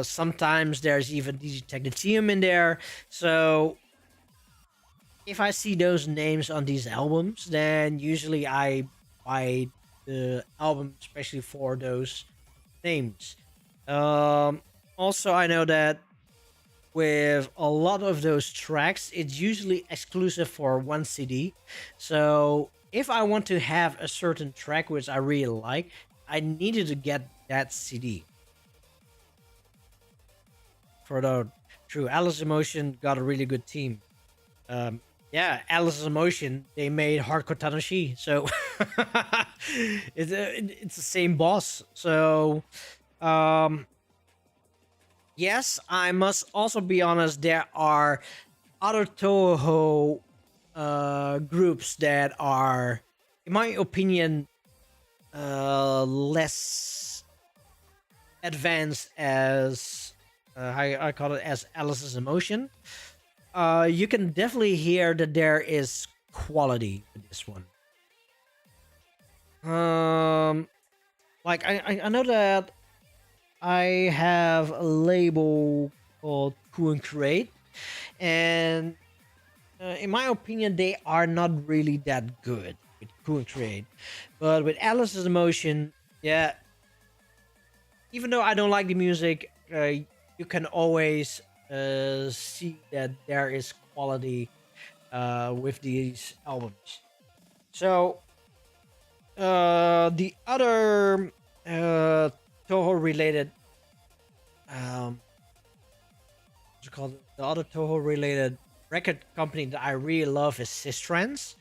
Sometimes there's even DJ Technetium in there. So if I see those names on these albums, then usually I buy the album, especially for those names. Also, I know that with a lot of those tracks, it's usually exclusive for one CD. So if I want to have a certain track which I really like, I needed to get that CD. For the true, ALiCE'S Emotion got a really good team. Yeah, ALiCE'S Emotion, they made Hardcore Tanoshi, so it's the same boss. So yes, I must also be honest, there are other Toho groups that are, in my opinion, less advanced as I call it as ALiCE'S Emotion. You can definitely hear that there is quality with this one. Like I know that I have a label called Coup and Create, and in my opinion, they are not really that good with Coup and Create. But with ALiCE'S Emotion, yeah, even though I don't like the music, you can always see that there is quality with these albums. So the other Toho related what's it called? The other Toho related record company that I really love is Sistrans,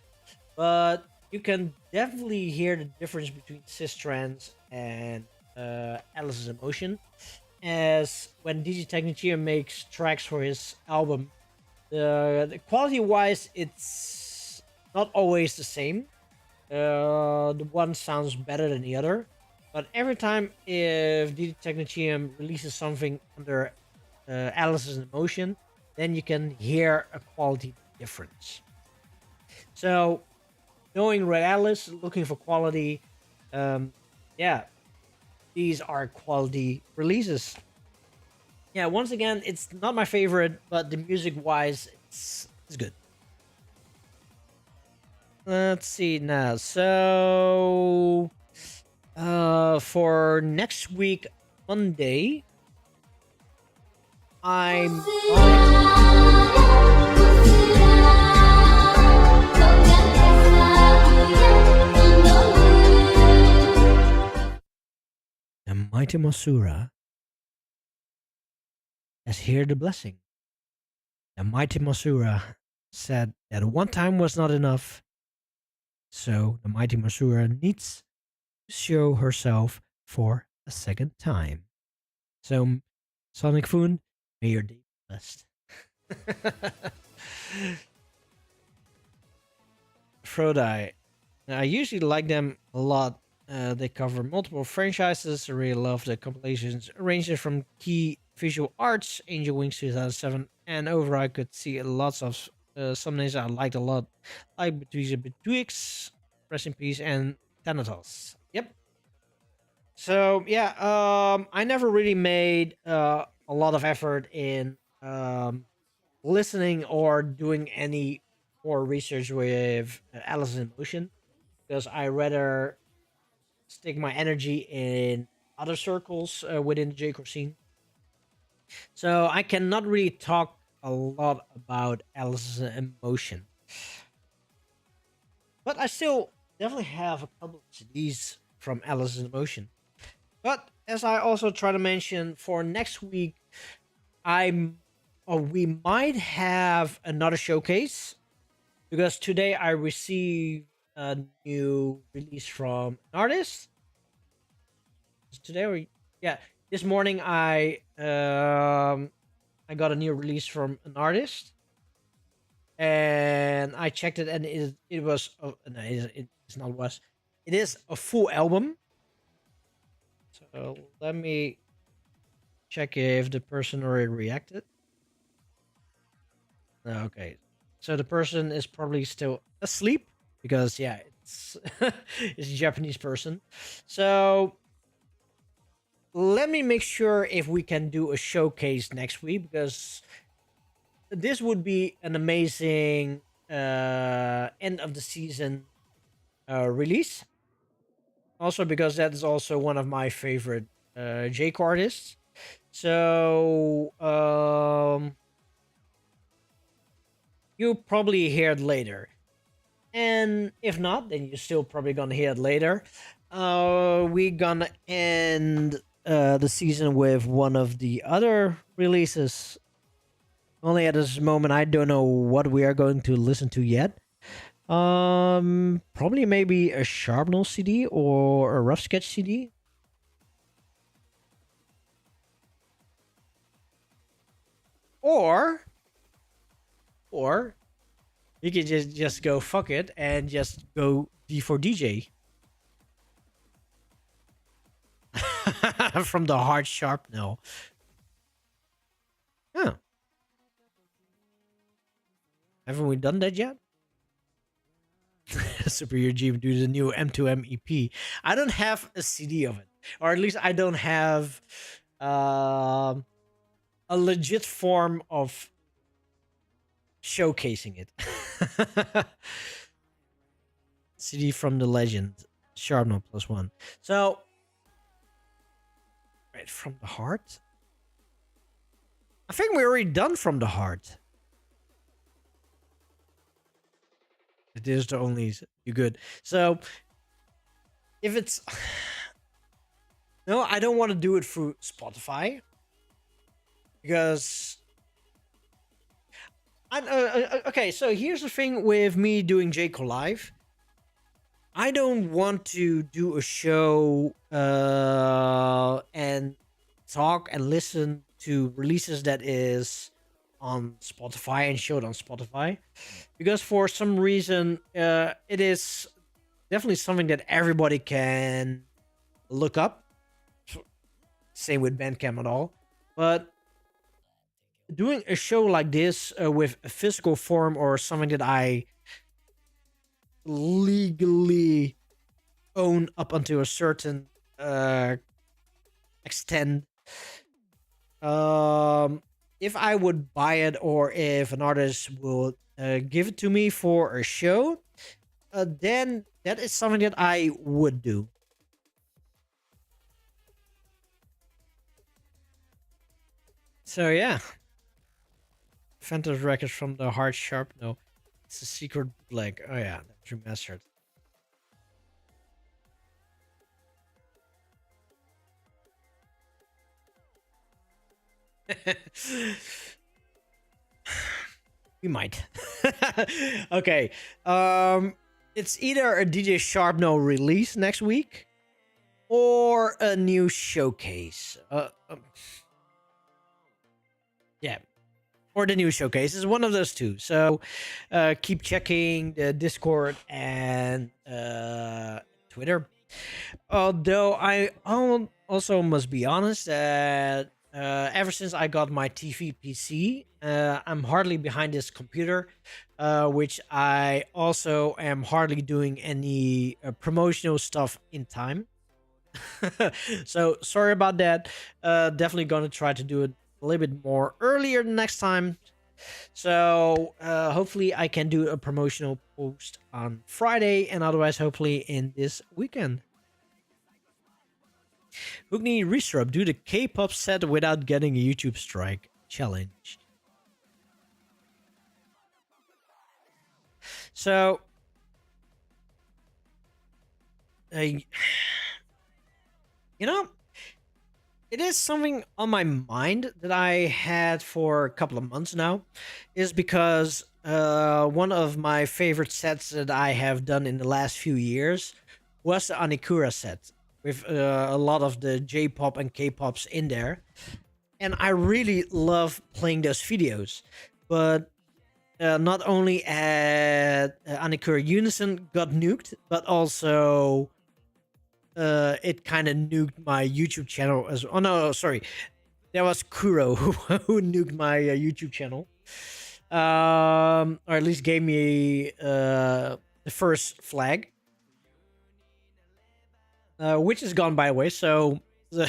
but you can definitely hear the difference between Sistrans and ALiCE'S Emotion. As when DJ Technician makes tracks for his album, the quality wise, it's not always the same. The one sounds better than the other, but every time if DJ Technician releases something under ALiCE'S Emotion, then you can hear a quality difference. So, knowing Red Alice, looking for quality, yeah, these are quality releases. Yeah, once again, it's not my favorite, but the music-wise, it's good. Let's see now. So, for next week, Monday, I'm the mighty Masura has heard the blessing. The mighty Masura said that one time was not enough, so the mighty Masura needs to show herself for a second time. So, Sonic Foon, may your day be blessed. Frodai. I usually like them a lot. They cover multiple franchises. I really love the compilations arrangements from Key Visual Arts, Angel Wings 2007, and over I could see lots of some names I liked a lot, like Betwix, Rest in Peace, and Thanatos. Yep. So yeah, I never really made a lot of effort in listening or doing any more research with ALiCE'S Emotion, because I rather stick my energy in other circles within the J-core scene. So I cannot really talk a lot about ALiCE'S Emotion, but I still definitely have a couple of CDs from ALiCE'S Emotion. But as I also try to mention, for next week, we might have another showcase, because today I received a new release from an artist. Today or yeah, this morning I got a new release from an artist, and I checked it, and it was no, it's not was, it is a full album. So let me check if the person already reacted. Okay, so the person is probably still asleep, because yeah, it's it's a Japanese person. So let me make sure if we can do a showcase next week, because this would be an amazing end of the season release. Also because that is also one of my favorite J-core artists. So you'll probably hear it later. And if not, then you're still probably gonna hear it later. We're gonna end the season with one of the other releases. Only at this moment, I don't know what we are going to listen to yet. Probably maybe a Sharpnel CD or a Rough Sketch CD. Or you can just go fuck it and just go D4DJ. From the hard Sharpnel. Huh. Haven't we done that yet? Superior Jeep do the new M2M EP. I don't have a CD of it, or at least I don't have a legit form of showcasing it. CD from the legend, Sharpnel +1. So, right from the heart. I think we're already done from the heart. It is the only you good. So if it's no, I don't want to do it through Spotify because okay. So here's the thing with me doing JCO Live. I don't want to do a show and talk and listen to releases that is on Spotify and show it on Spotify because for some reason it is definitely something that everybody can look up. Same with Bandcamp and all, but doing a show like this with a physical form or something that I legally own up until a certain extent. If I would buy it or if an artist will give it to me for a show, then that is something that I would do. So yeah, Phantom Records from the Hard Sharp. No, it's a secret bootleg. Oh yeah, that's remastered. We might. Okay. It's either a DJ Sharp No release next week or a new showcase. Yeah. Or the new showcase is one of those two. So keep checking the Discord and Twitter. Although I also must be honest that ever since I got my TV PC, I'm hardly behind this computer, which I also am hardly doing any promotional stuff in time. So sorry about that. Definitely going to try to do it a little bit more earlier next time. So hopefully I can do a promotional post on Friday and otherwise hopefully in this weekend. Hoogni Restrop, do the K-pop set without getting a YouTube strike challenge. So you know, it is something on my mind that I had for a couple of months now, is because one of my favorite sets that I have done in the last few years was the Anikura set with a lot of the J-pop and K-pops in there, and I really love playing those videos. But not only at Anikura Unison got nuked, but also it kind of nuked my YouTube channel as oh no, sorry, that was Kuro who nuked my YouTube channel, or at least gave me the first flag, which is gone by the way, so so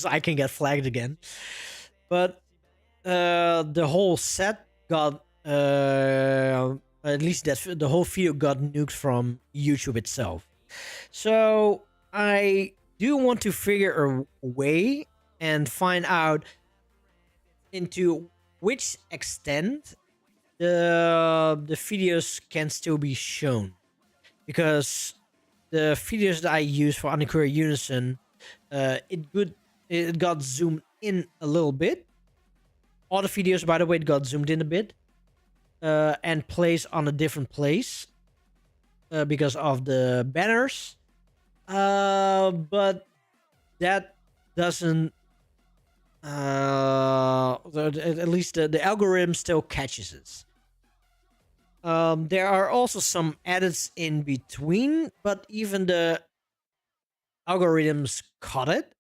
I can get flagged again. But the whole set got at least that the whole video got nuked from YouTube itself. So I do want to figure a way and find out into which extent the videos can still be shown, because the videos that I use for Anikura Unison, it got zoomed in a little bit. All the videos, by the way, it got zoomed in a bit and placed on a different place because of the banners. But that doesn't at least the algorithm still catches it. There are also some edits in between, but even the algorithms caught it.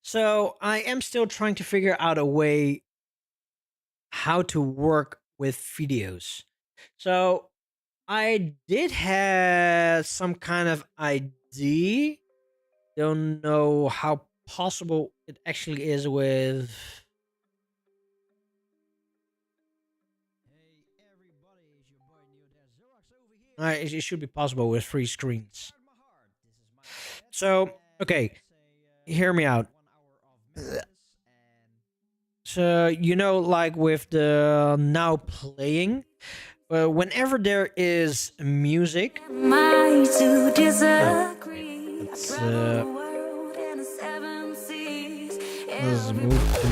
So I am still trying to figure out a way how to work with videos. So I did have some kind of idea. Don't know how possible it actually is with. It should be possible with 3 screens. So, okay, hear me out. So, you know, like with the now playing, whenever there is music, My to wait, disagree. let's, I'd rather the world in the seven seas. let's move to.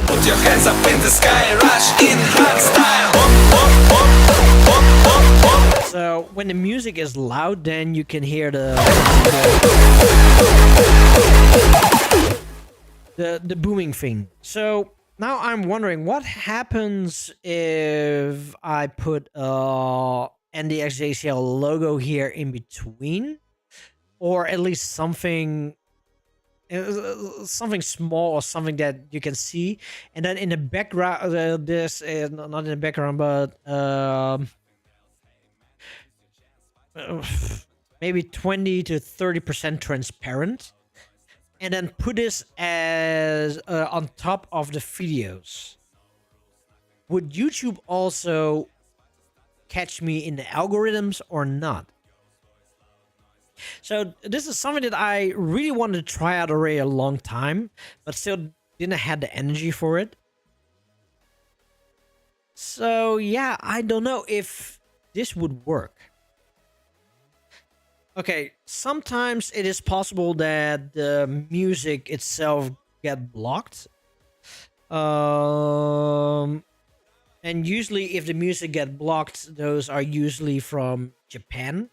Put your hands up in the sky, rush in hard style. So when the music is loud, then you can hear the booming thing. So now I'm wondering what happens if I put NDXJCL logo here in between, or at least something something small or something that you can see, and then in the background this is not in the background, but maybe 20 to 30% transparent, and then put this as on top of the videos. Would YouTube also catch me in the algorithms or not? So this is something that I really wanted to try out already a long time, but still didn't have the energy for it. So yeah, I don't know if this would work. Okay, sometimes it is possible that the music itself get blocked. And usually if the music get blocked, those are usually from Japan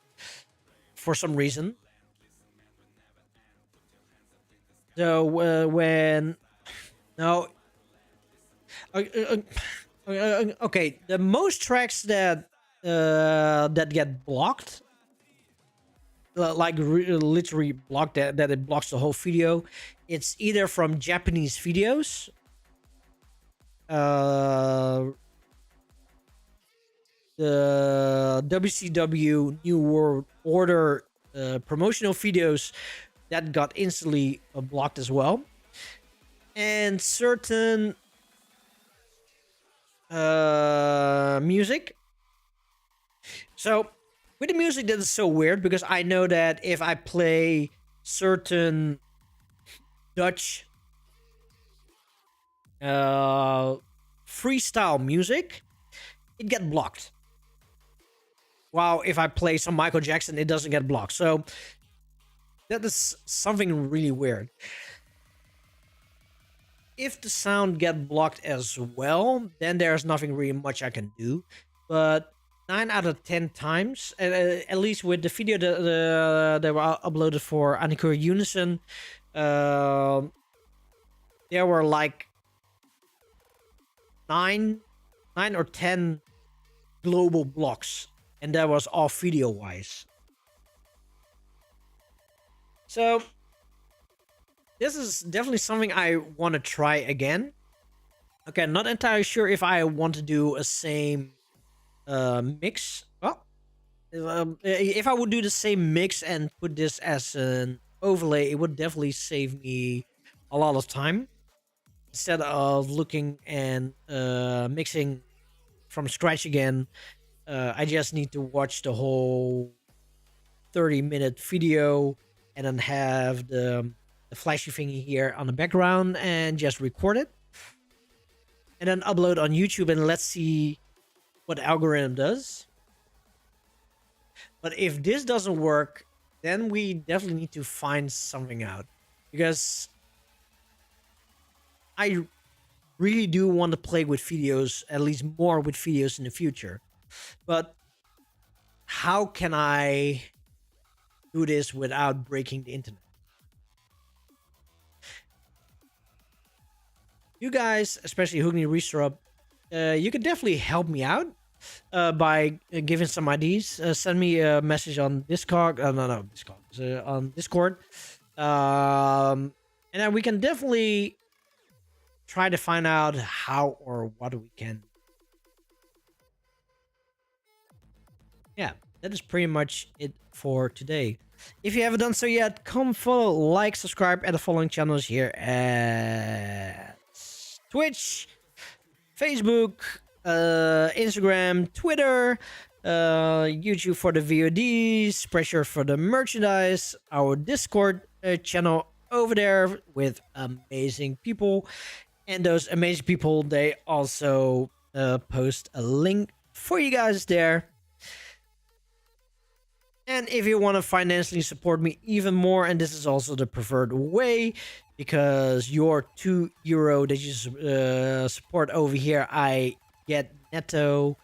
for some reason. So when no, okay, the most tracks that get blocked, like literally blocked, that it blocks the whole video, it's either from Japanese videos, the WCW New World Order promotional videos that got instantly blocked as well, and certain music. So with the music, that is so weird because I know that if I play certain Dutch freestyle music, it get blocked. While if I play some Michael Jackson, it doesn't get blocked. So that is something really weird. If the sound get blocked as well, then there's nothing really much I can do. But 9 out of 10 times, at least with the video that were uploaded for Anikura Unison, there were like 9 or 10 global blocks, and that was all video wise. So this is definitely something I want to try again. Okay, not entirely sure if I want to do a same mix. Well, if I would do the same mix and put this as an overlay, it would definitely save me a lot of time instead of looking and mixing from scratch again. I just need to watch the whole 30-minute video and then have the flashy thingy here on the background and just record it and then upload on YouTube, and let's see what the algorithm does. But if this doesn't work, then we definitely need to find something out, because I really do want to play with videos, at least more with videos in the future. But how can I do this without breaking the internet? You guys, especially Hoogny Restrup, you can definitely help me out by giving some ideas. Send me a message on Discord. Discord. On Discord. And then we can definitely try to find out how or what we can. Yeah, that is pretty much it for today. If you haven't done so yet, come follow, like, subscribe at the following channels here at Twitch, Facebook, Instagram, Twitter, YouTube for the VODs, Pressure for the merchandise, our Discord channel over there with amazing people, And those amazing people, they also post a link for you guys there. And if you want to financially support me even more, and this is also the preferred way, because your €2 that you support over here, I get netto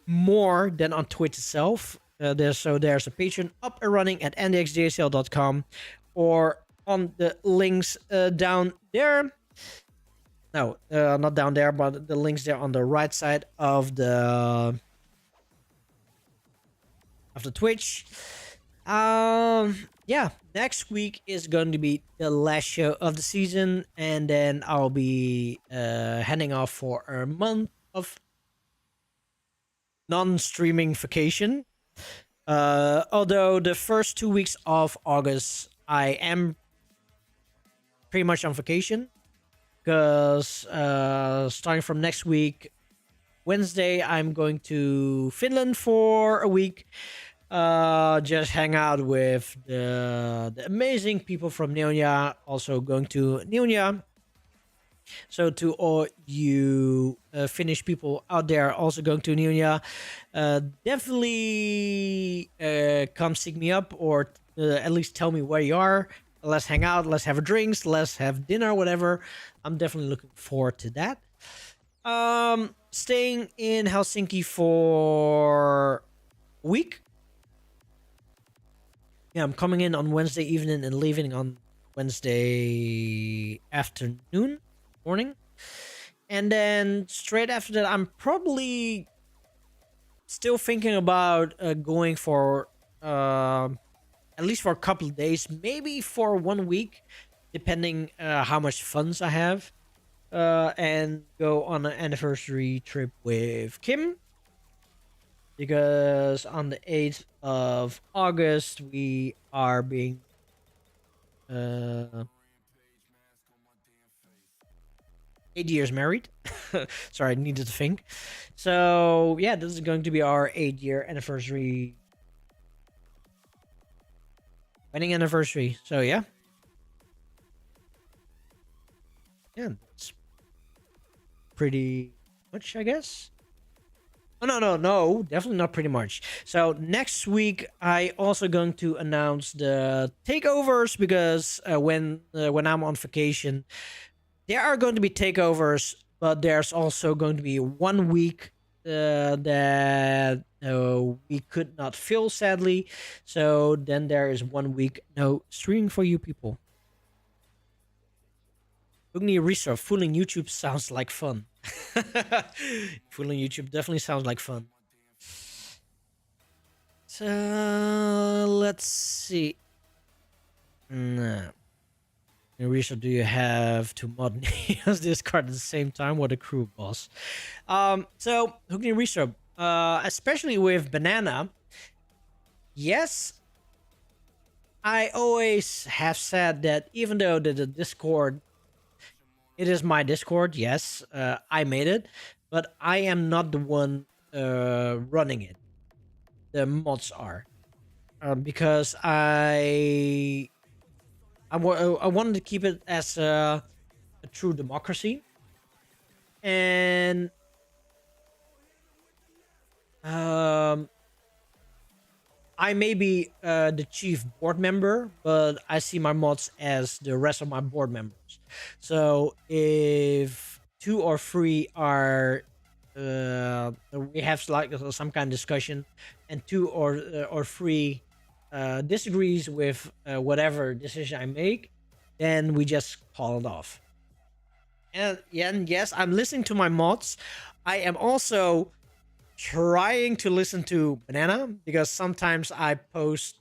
more than on Twitch itself. There's a Patreon up and running at NDXJCL.com or on the links down there. No, not down there, but the links there on the right side of the Twitch. Yeah, next week is going to be the last show of the season, and then I'll be heading off for a month of non-streaming vacation. Although the first 2 weeks of August I am pretty much on vacation, because starting from next week Wednesday I'm going to Finland for a week. Just hang out with the amazing people from Nyonya. Also going to Nyonya. So to all you Finnish people out there also going to Nyonya, definitely come seek me up, or at least tell me where you are. Let's hang out, let's have drinks, let's have dinner, whatever. I'm definitely looking forward to that. Staying in Helsinki for a week. Yeah, I'm coming in on Wednesday evening and leaving on Wednesday afternoon, morning. And then straight after that, I'm probably still thinking about going for at least for a couple of days, maybe for 1 week, depending how much funds I have, and go on an anniversary trip with Kim. Because on the 8th of August, we are being 8 years married. Sorry, I needed to think. So, yeah, this is going to be our 8-year anniversary. Wedding anniversary. So, yeah. Yeah, that's pretty much, I guess. Oh, no, definitely not pretty much. So next week I also going to announce the takeovers, because when I'm on vacation, there are going to be takeovers, but there's also going to be 1 week that we could not fill, sadly. So then there is 1 week no streaming for you people. Ugni Reserve, fooling YouTube sounds like fun. Fooling YouTube definitely sounds like fun. So let's see. Nah. Research, do you have to mod Neo's Discord at the same time? What a crew boss. So Hookney Research, especially with Banana, yes, I always have said that even though the Discord, it is my Discord, yes, I made it, but I am not the one running it. The mods are, because I wanted to keep it as a true democracy, and I may be the chief board member, but I see my mods as the rest of my board members. So if 2 or 3 are, we have like some kind of discussion, and 2 or 3 disagrees with whatever decision I make, then we just call it off. And yes, I'm listening to my mods. I am also trying to listen to Banana, because sometimes I post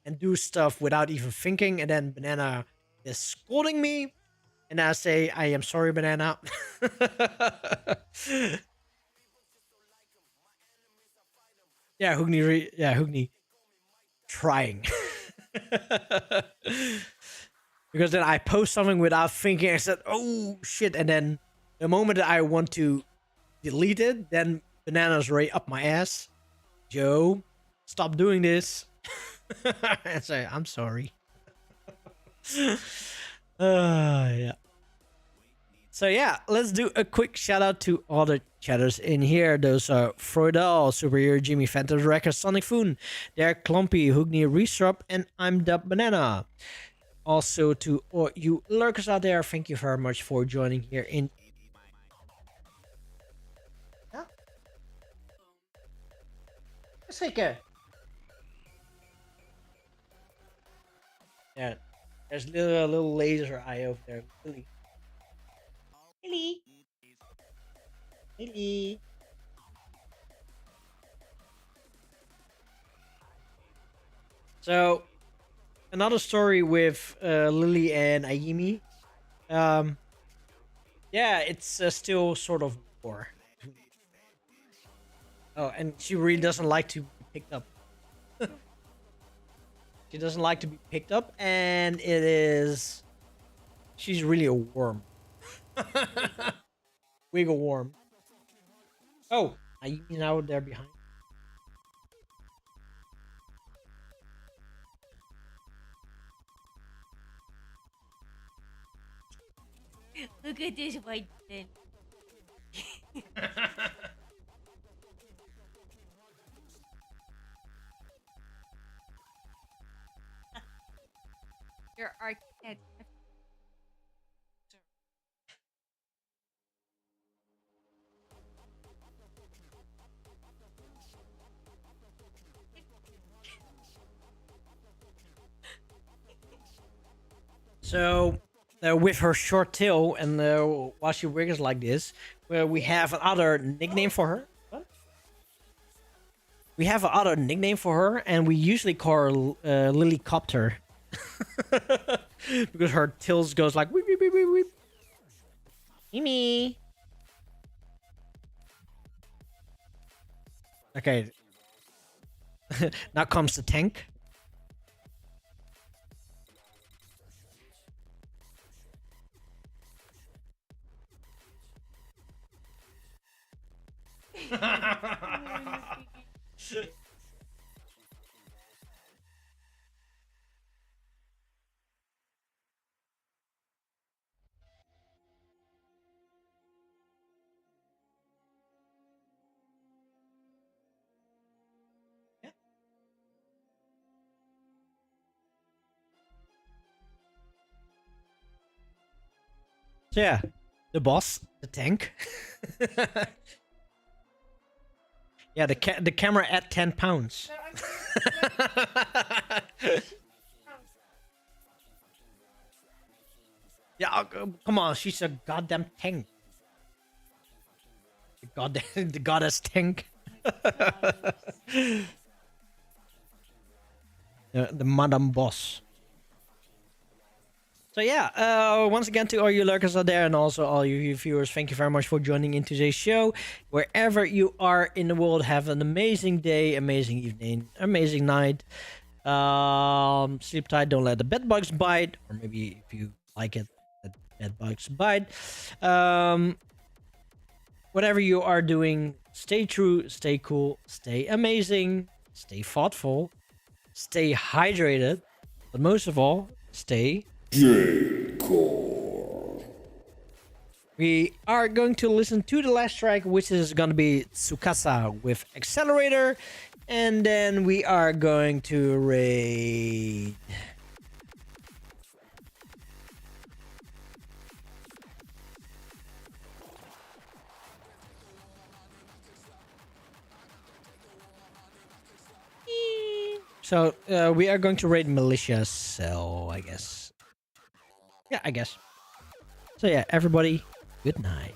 and do stuff without even thinking, and then Banana is scolding me, and I say, I am sorry, Banana. Yeah, Hoogny. Trying. Because then I post something without thinking, I said, oh shit, and then the moment that I want to delete it, then Banana's right up my ass. Joe, stop doing this. And say, I'm sorry. Yeah. So yeah, let's do a quick shout out to all the chatters in here. Those are Freudal, Superhero Jimmy, Phantom Record, Sonic Foon, Derek Clumpy, Hoogny Restrop, and I'm Dub Banana. Also to all you lurkers out there, thank you very much for joining here in. Ja? Zeker. Yeah, there's a little laser eye over there. Lily. Lily. Lily. So, another story with Lily and Ayimi. Yeah, it's still sort of war. Oh, and she really doesn't like to be picked up. She doesn't like to be picked up, and it is. She's really a worm. Wiggle worm. Oh, Ayimi's out there behind. Look at this white thing. Your architect. So, with her short tail and while she wiggles like this, we have another nickname for her. What? We have another nickname for her, and we usually call her Lilycopter. Because her tails goes like weep, weep, weep, weep, weep. Mimi. Okay. Now comes the tank. So yeah, the boss, the tank. Yeah, the camera at 10 pounds. Yeah, come on, she's a goddamn tank. The goddess tank. The Madame Boss. So yeah, once again to all you lurkers out there and also all you viewers, thank you very much for joining in today's show. Wherever you are in the world, have an amazing day, amazing evening, amazing night. Sleep tight, don't let the bed bugs bite, or maybe if you like it, let bed bugs bite. Whatever you are doing, stay true, stay cool, stay amazing, stay thoughtful, stay hydrated, but most of all, stay J-Core. We are going to listen to the last track, which is going to be Tsukasa with Accelerator. And then we are going to raid. So we are going to raid Militia Cell, I guess. Yeah, I guess. So yeah, everybody, good night.